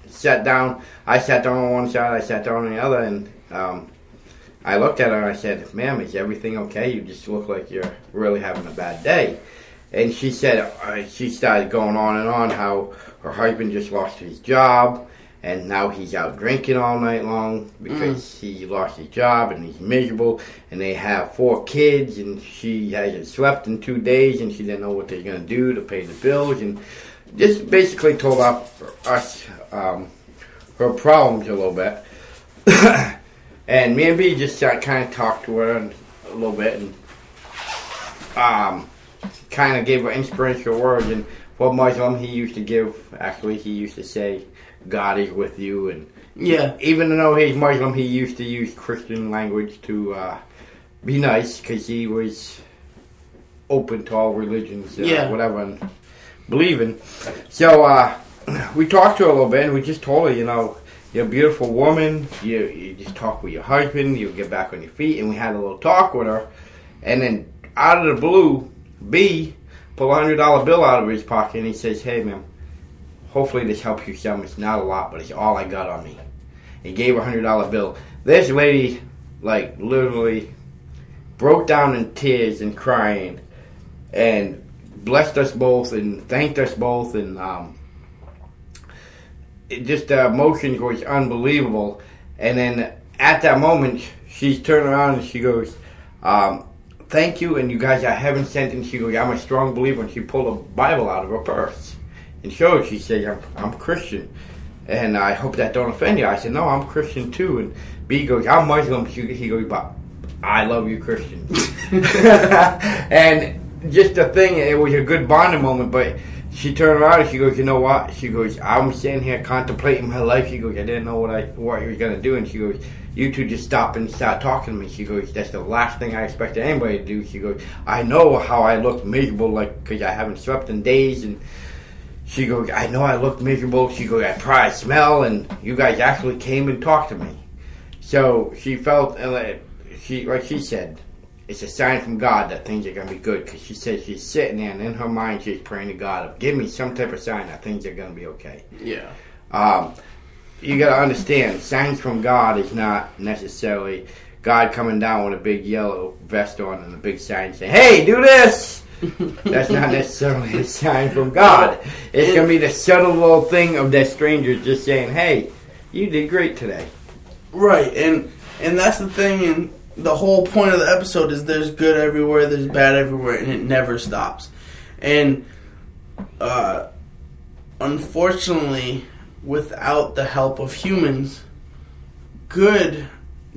sat down. I sat down on one side. I sat down on the other. And I looked at her, and I said, "Ma'am, is everything okay? You just look like you're really having a bad day." And she said, she started going on and on how her husband just lost his job. And now he's out drinking all night long because he lost his job and he's miserable. And they have 4 kids, and she hasn't slept in 2 days, and she didn't know what they're going to do to pay the bills. And just basically told us her problems a little bit. And me and B just kind of talked to her a little bit and kind of gave her inspirational words. And for Muslim, he used to say, "God is with you." And yeah, even though he's Muslim, he used to use Christian language to be nice because he was open to all religions, whatever, and believing. So we talked to her a little bit, and we just told her, you're a beautiful woman. You just talk with your husband. You'll get back on your feet. And we had a little talk with her, and then out of the blue, B pulled a $100 bill out of his pocket, and he says, "Hey, ma'am, hopefully this helps you some. It's not a lot, but it's all I got on me." He gave her a $100 bill. This lady, literally broke down in tears and crying and blessed us both and thanked us both. And just the emotions was unbelievable. And then at that moment, she turned around and she goes, thank you, and you guys are heaven sent. And she goes, I'm a strong believer. And she pulled a Bible out of her purse and showed. She said, I'm Christian, and I hope that don't offend you. I said, no, I'm Christian too. And B goes, I'm Muslim. He goes, but I love you, Christian. And just the thing, it was a good bonding moment. But she turned around and she goes, you know what? She goes, I'm sitting here contemplating my life. She goes, I didn't know what he was going to do. And she goes, you two just stop and start talking to me. She goes, that's the last thing I expected anybody to do. She goes, I know how I look miserable, like, because I haven't slept in days. And she goes, I know I look miserable. She goes, I probably smell, and you guys actually came and talked to me. So she felt, like she said, it's a sign from God that things are going to be good. Because she said she's sitting there, and in her mind, she's praying to God, give me some type of sign that things are going to be okay. Yeah. You got to understand, signs from God is not necessarily God coming down with a big yellow vest on and a big sign saying, hey, do this. That's not necessarily a sign from God. It's going to be the subtle little thing of that stranger just saying, hey, you did great today. Right, and that's the thing, and the whole point of the episode is there's good everywhere, there's bad everywhere, and it never stops. And unfortunately, without the help of humans, good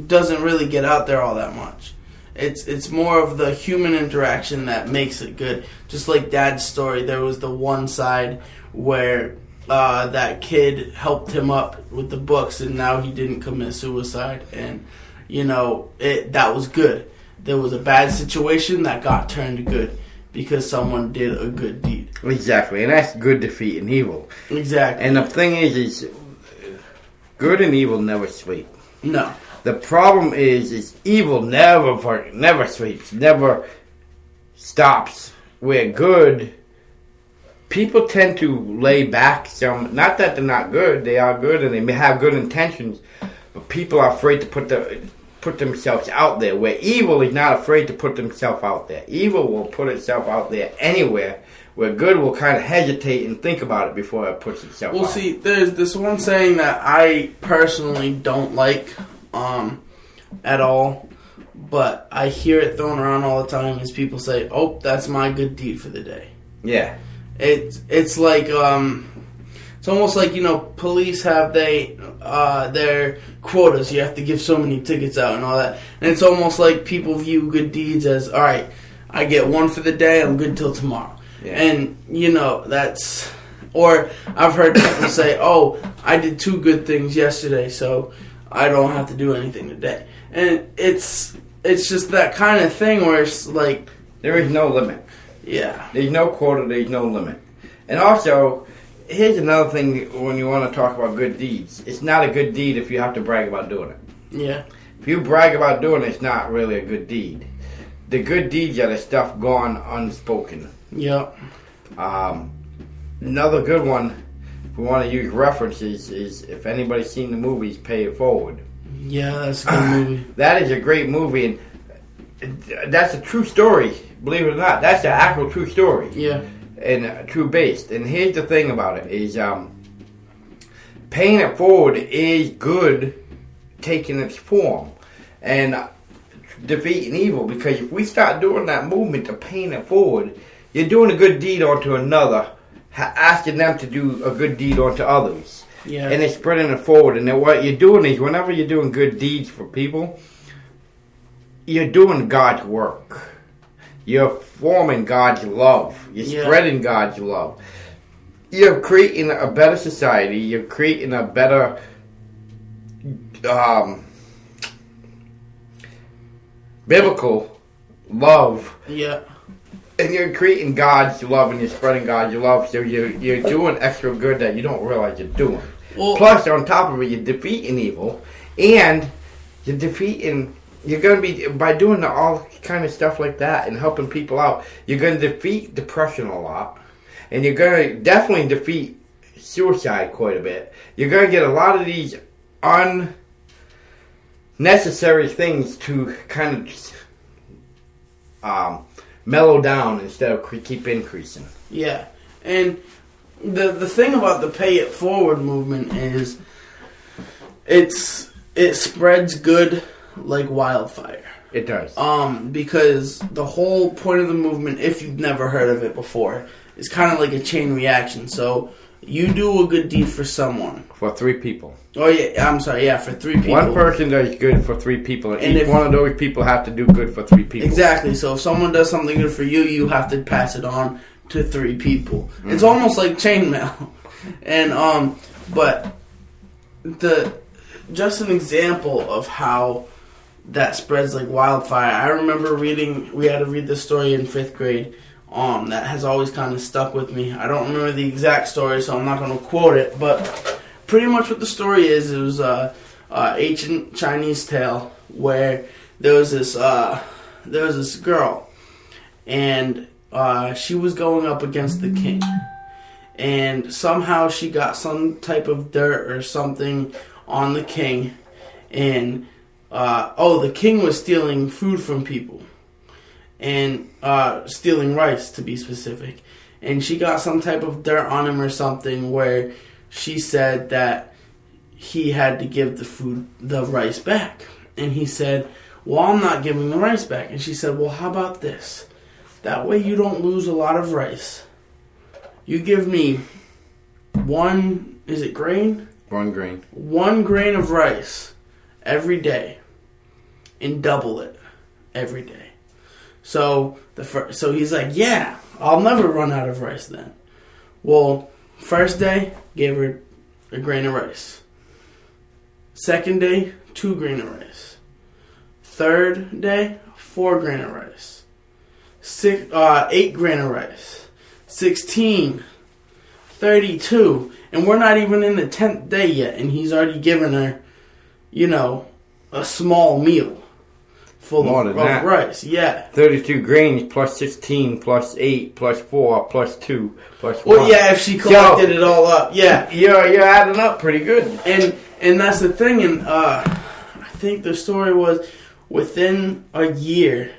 doesn't really get out there all that much. It's more of the human interaction that makes it good. Just like Dad's story, there was the one side where that kid helped him up with the books, and now he didn't commit suicide, and that was good. There was a bad situation that got turned good because someone did a good deed. Exactly, and that's good defeating evil. Exactly. And the thing is good and evil never sleep. No. The problem is evil never sleeps, never stops. Where good, people tend to lay back some. Not that they're not good; they are good, and they may have good intentions. But people are afraid to put themselves out there. Where evil is not afraid to put themselves out there. Evil will put itself out there anywhere. Where good will kind of hesitate and think about it before it puts itself out. Well, see, there's this one saying that I personally don't like at all, but I hear it thrown around all the time as people say, oh, that's my good deed for the day. Yeah. It's like, it's almost like, police have their quotas. You have to give so many tickets out and all that. And it's almost like people view good deeds as, all right, I get one for the day, I'm good till tomorrow. Yeah. And, that's... Or I've heard people say, oh, I did 2 good things yesterday, so I don't have to do anything today. And it's just that kind of thing where it's like... There is no limit. Yeah. There's no quota, there's no limit. And also, here's another thing when you want to talk about good deeds. It's not a good deed if you have to brag about doing it. Yeah. If you brag about doing it, it's not really a good deed. The good deeds are the stuff gone unspoken. Yeah. Another good one, if we want to use references, is if anybody's seen the movies, Pay It Forward. Yeah, that's a good movie. That is a great movie, and that's a true story, believe it or not. That's an actual true story. Yeah. And true based. And here's the thing about it, is paying it forward is good taking its form. And defeating evil, because if we start doing that movement of paying it forward, you're doing a good deed onto another, asking them to do a good deed onto others. Yeah. And it's spreading it forward. And then what you're doing is, whenever you're doing good deeds for people, you're doing God's work. You're forming God's love. You're spreading God's love. You're creating a better society. You're creating a better biblical love. Yeah. And you're creating God's love, and you're spreading God's love, so you're doing extra good that you don't realize you're doing. Well, plus, on top of it, you're defeating evil, and you're going to be, by doing all kind of stuff like that and helping people out, you're going to defeat depression a lot, and you're going to definitely defeat suicide quite a bit. You're going to get a lot of these unnecessary things to kind of mellow down instead of keep increasing. Yeah, and The thing about the pay it forward movement is it spreads good like wildfire. It does. Because the whole point of the movement, if you've never heard of it before, is kind of like a chain reaction. So you do a good deed for someone. For 3 people. Oh, yeah. I'm sorry. Yeah, for 3 people. One person does good for 3 people. And each one of those people have to do good for 3 people. Exactly. So if someone does something good for you, you have to pass it on to 3 people. Mm-hmm. It's almost like chainmail. And, but just an example of how that spreads like wildfire. I remember we had to read this story in 5th grade. That has always kind of stuck with me. I don't remember the exact story, so I'm not going to quote it, but pretty much what the story is, it was a ancient Chinese tale where there was this girl, and she was going up against the king, and somehow she got some type of dirt or something on the king, and the king was stealing food from people. And stealing rice, to be specific. And she got some type of dirt on him or something where she said that he had to give the rice back. And he said, well, I'm not giving the rice back. And she said, well, how about this? That way you don't lose a lot of rice. You give me 1 grain? 1 grain. 1 grain of rice every day. And double it every day. So he's like, yeah, I'll never run out of rice then. Well, first day, gave her a grain of rice. Second day, 2 grain of rice. Third day, 4 grain of rice. 8 grain of rice. 16, 32, and we're not even in the 10th day yet, and he's already given her, a small meal. Full of rice, yeah. 32 grains plus 16 plus 8 plus 4 plus 2 plus 1. Well, yeah, if she collected it all up, yeah. You're adding up pretty good. And that's the thing, and I think the story was within a year,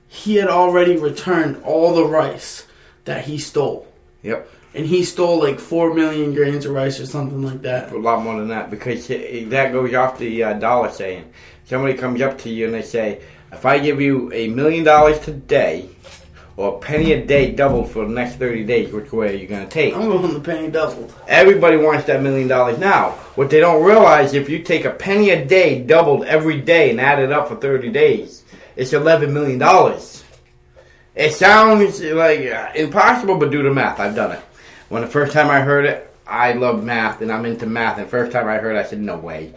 he had already returned all the rice that he stole. Yep. And he stole like 4 million grains of rice or something like that. A lot more than that, because that goes off the dollar saying. Somebody comes up to you and they say, if I give you $1 million today, or a penny a day doubled for the next 30 days, which way are you going to take? I'm going the penny doubled. Everybody wants that $1 million now. What they don't realize, if you take a penny a day doubled every day and add it up for 30 days, it's $11 million. It sounds like impossible, but do the math. I've done it. When the first time I heard it, I love math and I'm into math. And the first time I heard it, I said, no way.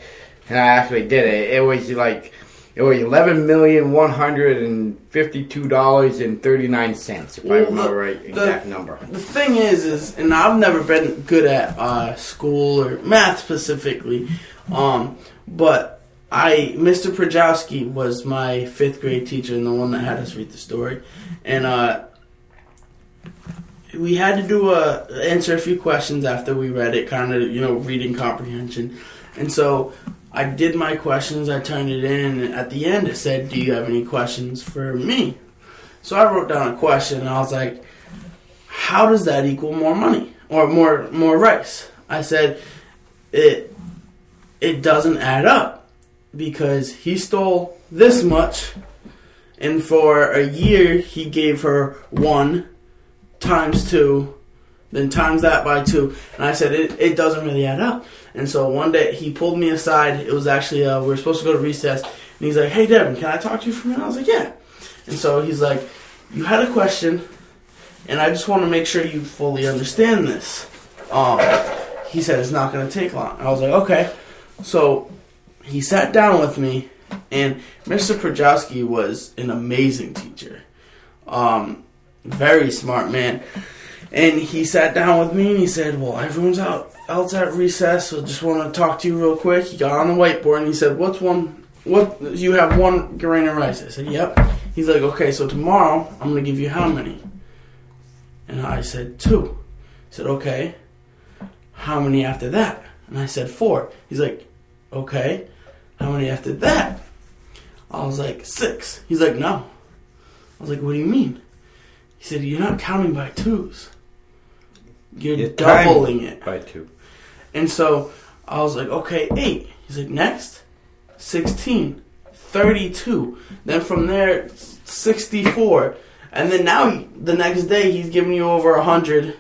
And I actually did it. It was $11,152.39, if I remember right, exact number. The thing is, and I've never been good at school or math specifically, but Mr. Projowski was my 5th grade teacher and the one that had us read the story. And we had to answer a few questions after we read it, kind of, reading comprehension. And so I did my questions, I turned it in, and at the end it said, do you have any questions for me? So I wrote down a question, and I was like, how does that equal more money? Or more rice? I said, it doesn't add up, because he stole this much, and for a year he gave her 1 times 2, then times that by 2. And I said, it doesn't really add up. And so one day he pulled me aside. It was actually, we were supposed to go to recess. And he's like, hey, Devin, can I talk to you for a minute? I was like, yeah. And so he's like, you had a question, and I just want to make sure you fully understand this. He said, it's not going to take long. I was like, okay. So he sat down with me, and Mr. Projowski was an amazing teacher. Very smart man. And he sat down with me and he said, well, everyone's else at recess, so just want to talk to you real quick. He got on the whiteboard and he said, you have 1 grain of rice? I said, yep. He's like, okay, so tomorrow I'm going to give you how many? And I said, 2. He said, okay. How many after that? And I said, 4. He's like, okay. How many after that? I was like, 6. He's like, no. I was like, what do you mean? He said, you're not counting by 2s. You're doubling time it by 2. And so I was like, okay, 8. He's like, next, 16, 32. Then from there, 64. And then now, the next day, he's giving you over 100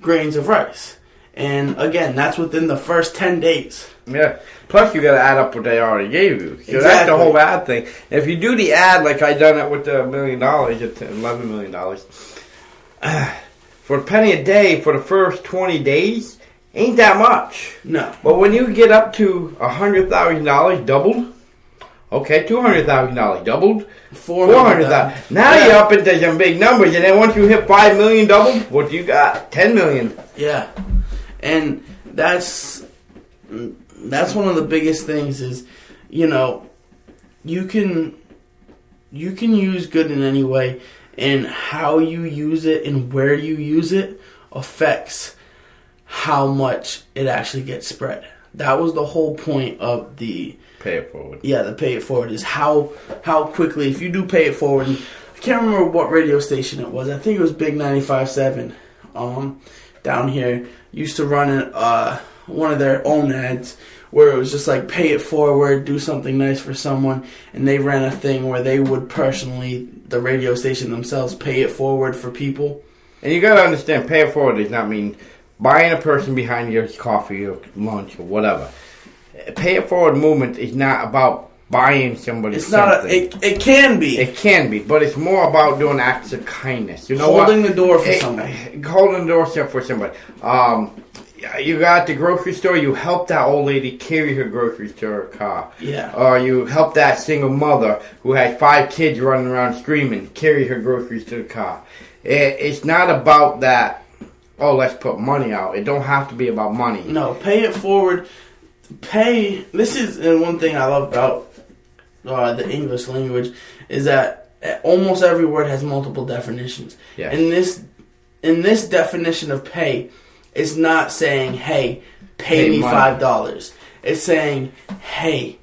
grains of rice. And again, that's within the first 10 days. Yeah. Plus, you got to add up what they already gave you. So Exactly. That's the whole ad thing. If you do the ad like I done it with the $1 million, it's $11 million. For a penny a day for the first 20 days, ain't that much. No. But when you get up to $100,000 doubled, okay, $200,000 doubled, $400,000. Now you're up into some big numbers, and then once you hit $5 million doubled, what do you got? $10 million. Yeah. And that's one of the biggest things is, you know, you can use good in any way, and how you use it and where you use it affects how much it actually gets spread. That was the whole point of the pay it forward. Yeah, the pay it forward is how quickly, if you do pay it forward. I can't remember what radio station it was. I think it was Big 95.7 down here. Used to run one of their own ads where it was just like pay it forward, do something nice for someone, and they ran a thing where they would personally, the radio station themselves, pay it forward for people. And you gotta understand, pay it forward does not mean buying a person behind your coffee or lunch or whatever. Pay it forward movement is not about buying somebody something. It can be. It can be, but it's more about doing acts of kindness. You know, holding the door for somebody. Holding the door for somebody. You got at the grocery store, you help that old lady carry her groceries to her car. Yeah. Or you help that single mother who has 5 kids running around screaming, carry her groceries to the car. It's not about that, oh, let's put money out. It don't have to be about money. No, pay it forward. This is one thing I love about the English language is that almost every word has multiple definitions. Yes. In this definition of pay, it's not saying, hey, pay me $5. It's saying, hey,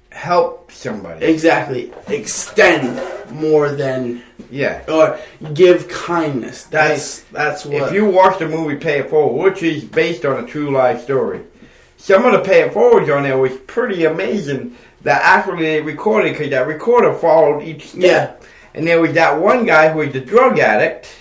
help somebody. Exactly. Extend more than or give kindness. That's what. If you watch the movie Pay It Forward, which is based on a true life story, some of the Pay It Forwards on there was pretty amazing. That actually they recorded, because that recorder followed each step. Yeah. And there was that one guy who was the drug addict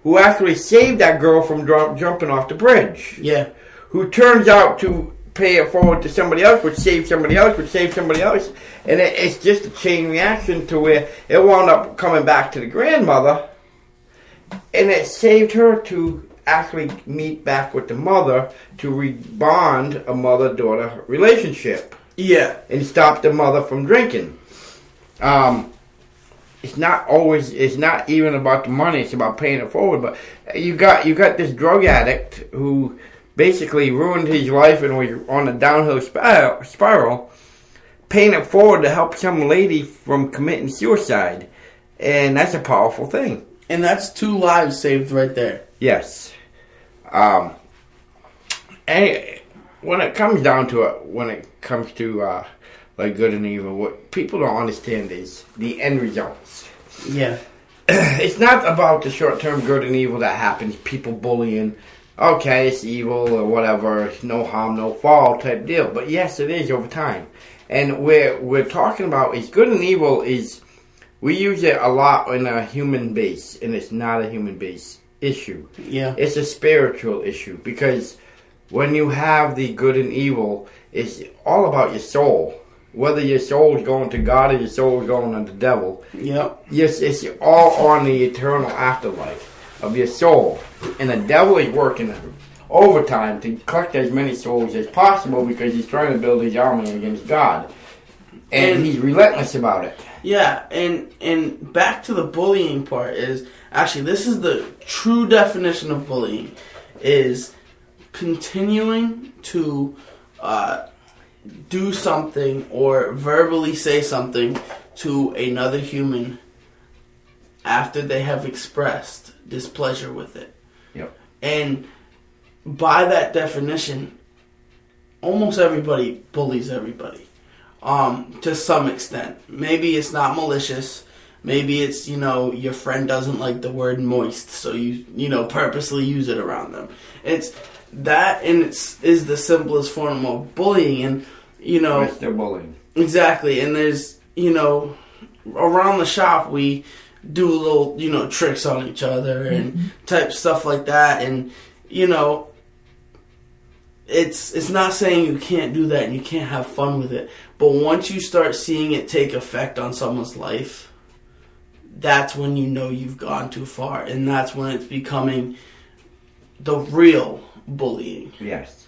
who actually saved that girl from jumping off the bridge. Yeah. Who turns out to pay it forward to somebody else, which saves somebody else, which saves somebody else. And it's just a chain reaction to where it wound up coming back to the grandmother. And it saved her to actually meet back with the mother to rebond a mother-daughter relationship. Yeah. And stop the mother from drinking. It's not even about the money, it's about paying it forward. But you got this drug addict who basically ruined his life and was on a downhill spiral, paying it forward to help some lady from committing suicide. And that's a powerful thing. And that's 2 lives saved right there. Yes. And when it comes down to it, when it comes to like good and evil, what people don't understand is the end results. Yeah. It's not about the short-term good and evil that happens, people bullying, okay, it's evil or whatever, no harm, no fall type deal. But yes, it is over time. And we're talking about is good and evil is, we use it a lot in a human base, and it's not a human base issue. Yeah. It's a spiritual issue, because when you have the good and evil, it's all about your soul. Whether your soul is going to God or your soul is going to the devil. Yep. Yes, it's all on the eternal afterlife of your soul. And the devil is working overtime to collect as many souls as possible, because he's trying to build his army against God. And he's relentless about it. Yeah, and back to the bullying part is, actually, this is the true definition of bullying, is continuing to do something or verbally say something to another human after they have expressed displeasure with it. Yep. And by that definition, almost everybody bullies everybody. To some extent. Maybe it's not malicious. Maybe it's, your friend doesn't like the word moist, so you purposely use it around them. It's that, and is the simplest form of bullying, and, Mr. Bullying. Exactly, and there's, around the shop, we do little, tricks on each other and type stuff like that, and, it's not saying you can't do that and you can't have fun with it, but once you start seeing it take effect on someone's life, that's when you've gone too far, and that's when it's becoming the real bullying. Yes.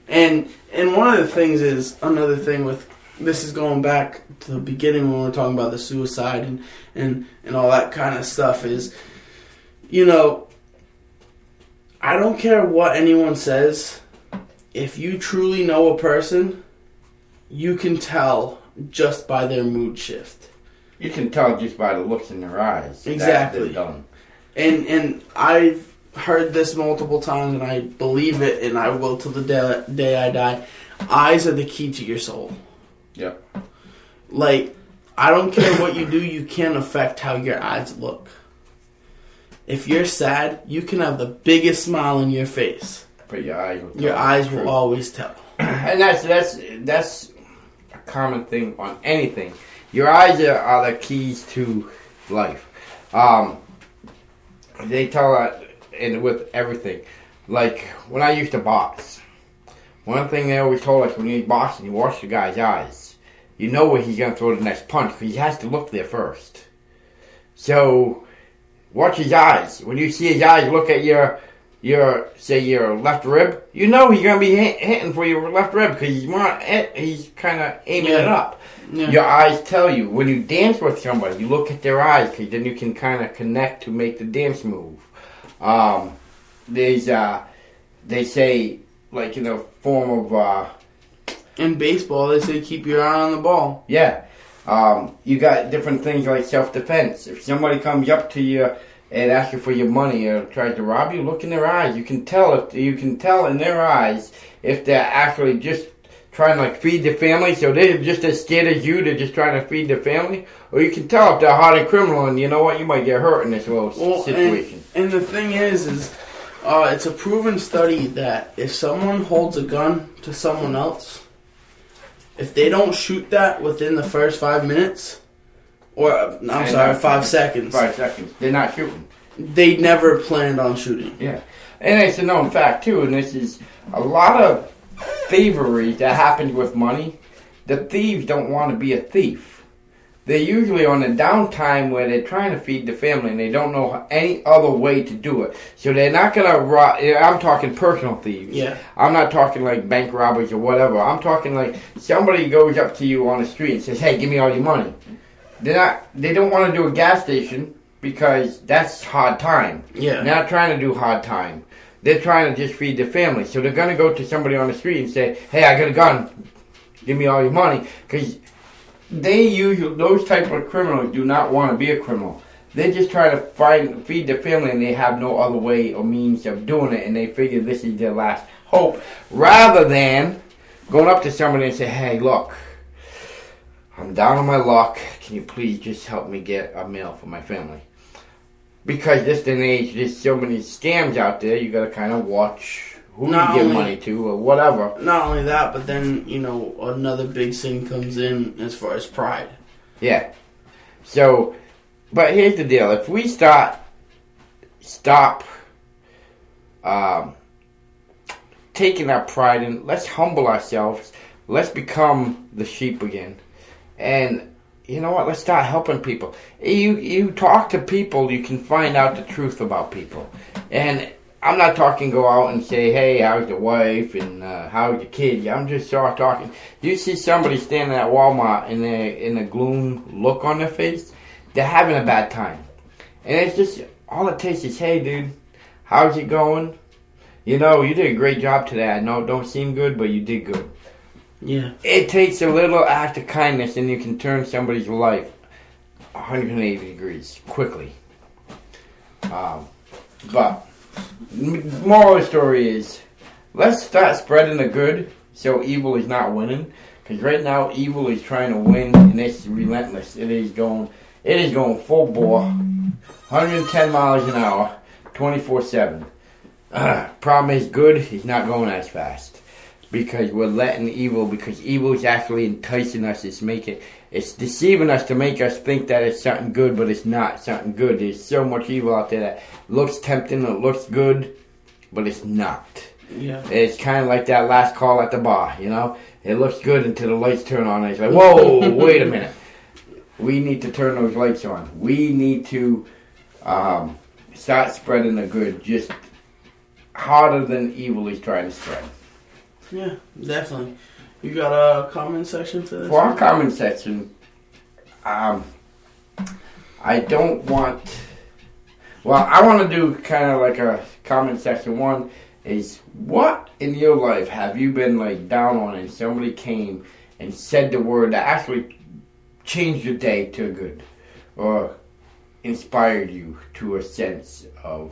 And one of the things is, another thing with, this is going back to the beginning when we were talking about the suicide and all that kind of stuff, is, I don't care what anyone says, if you truly know a person, you can tell just by their mood shift. You can tell just by the looks in their eyes. Exactly. That they're done. And I've heard this multiple times, and I believe it, and I will till the day I die. Eyes are the key to your soul. Yep. Like, I don't care what you do, you can't affect how your eyes look. If you're sad, you can have the biggest smile on your face, but your eyes will always tell. And that's a common thing on anything. Your eyes are the keys to life. They tell that, and with everything. Like, when I used to box, one thing they always told us when you're boxing, you watch the guy's eyes. You know where he's going to throw the next punch, because he has to look there first. So, watch his eyes. When you see his eyes look at your left rib, you know he's going to be hitting for your left rib, because he's kind of aiming it up. Yeah. Your eyes tell you. When you dance with somebody, you look at their eyes, because then you can kind of connect to make the dance move. They say, like in the form of... in baseball, they say keep your eye on the ball. Yeah. You got different things like self-defense. If somebody comes up to you and asks you for your money or tries to rob you, look in their eyes. You can tell in their eyes if they're actually just trying to feed their family, so they're just as scared as you, they're just trying to feed their family. Or you can tell if they're a hardened criminal, and you know what, you might get hurt in this little situation. And the thing is it's a proven study that if someone holds a gun to someone else, if they don't shoot that within the first 5 minutes, or 5 seconds. 5 seconds. They're not shooting. They never planned on shooting. Yeah. And it's a known fact, too, and this is a lot of thievery that happens with money. The thieves don't want to be a thief. They're usually on a downtime where they're trying to feed the family and they don't know any other way to do it. So they're not going to rob. I'm talking personal thieves. Yeah. I'm not talking like bank robbers or whatever. I'm talking like somebody goes up to you on the street and says, hey, give me all your money. They don't want to do a gas station because that's hard time. Yeah. They're not trying to do hard time. They're trying to just feed their family. So they're going to go to somebody on the street and say, hey, I got a gun. Give me all your money. Because those type of criminals do not want to be a criminal. They just try to feed their family, and they have no other way or means of doing it, and they figure this is their last hope. Rather than going up to somebody and say, hey, look, I'm down on my luck. Can you please just help me get a meal for my family? Because this day and age, there's so many scams out there, you got to kind of watch who you give money to or whatever. Not only that, but then, another big sin comes in as far as pride. Yeah. So, but here's the deal. If we stop taking our pride in, let's humble ourselves. Let's become the sheep again. And you know what? Let's start helping people. You talk to people, you can find out the truth about people. And I'm not talking go out and say, hey, how's your wife and how's your kid? I'm just talking. You see somebody standing at Walmart in a gloom look on their face, they're having a bad time. And it's just, all it takes is, hey, dude, how's it going? You did a great job today. I know it don't seem good, but you did good. Yeah. It takes a little act of kindness and you can turn somebody's life 180 degrees quickly. But moral of the story is, let's start spreading the good so evil is not winning. Because right now evil is trying to win and it's relentless. It is going It is going full bore, 110 miles an hour, 24/7. Problem is, good, he's not going as fast. Because we're letting because evil is actually enticing us. It's deceiving us to make us think that it's something good, but it's not something good. There's so much evil out there that looks tempting, it looks good, but it's not. Yeah. It's kind of like that last call at the bar, you know? It looks good until the lights turn on, and it's like, whoa, wait a minute. We need to turn those lights on. We need to start spreading the good just harder than evil is trying to spread. Yeah, definitely. You got a comment section to this? For our comment section, I don't want... Well, I want to do kind of like a comment section. One is, what in your life have you been like down on and somebody came and said the word that actually changed your day to good or inspired you to a sense of...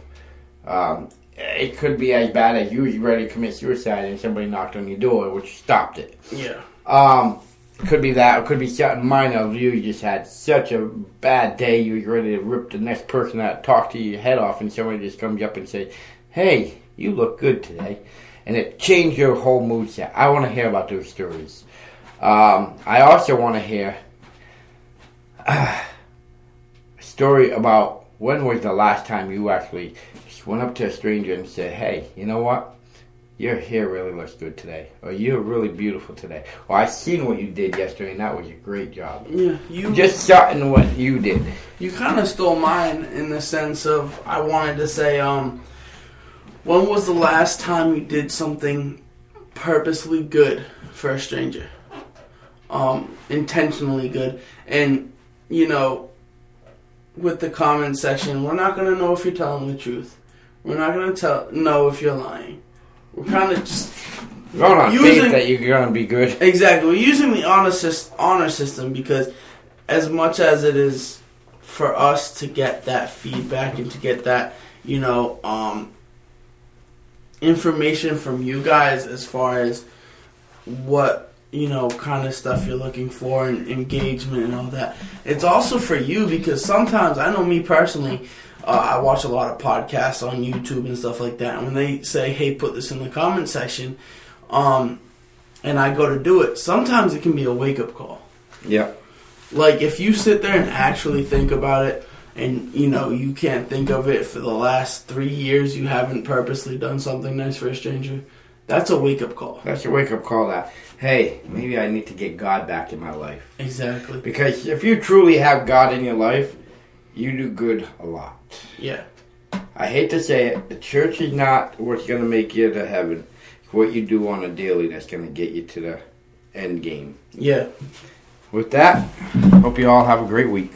it could be as bad as you was ready to commit suicide and somebody knocked on your door, which stopped it. Yeah. Could be that. It could be something minor. You just had such a bad day. You was ready to rip the next person that talked to your head off, and somebody just comes up and says, "Hey, you look good today," and it changed your whole mood set. I want to hear about those stories. I also want to hear a story about when was the last time you actually went up to a stranger and said, "Hey, you know what? Your hair really looks good today," or "You're really beautiful today," or "I seen what you did yesterday and that was a great job." Yeah, just something what you did. You kind of stole mine in the sense of I wanted to say, when was the last time you did something purposely good for a stranger? Intentionally good. And, you know, with the comment section, we're not going to know if you're telling the truth. We're not going to know if you're lying. We're kind of just going on faith that you're going to be good. Exactly. We're using the honor system because as much as it is for us to get that feedback and to get that, you know, information from you guys as far as what, you know, kind of stuff you're looking for and engagement and all that. It's also for you because sometimes, I know me personally, I watch a lot of podcasts on YouTube and stuff like that. And when they say, "Hey, put this in the comment section," and I go to do it, sometimes it can be a wake-up call. Yeah. Like, if you sit there and actually think about it, and, you know, you can't think of it for the last 3 years, you haven't purposely done something nice for a stranger, that's a wake-up call. That's a wake-up call that, hey, maybe I need to get God back in my life. Exactly. Because if you truly have God in your life, you do good a lot. Yeah. I hate to say it, the church is not what's going to make you to heaven. It's what you do on a daily that's going to get you to the end game. Yeah. With that, hope you all have a great week.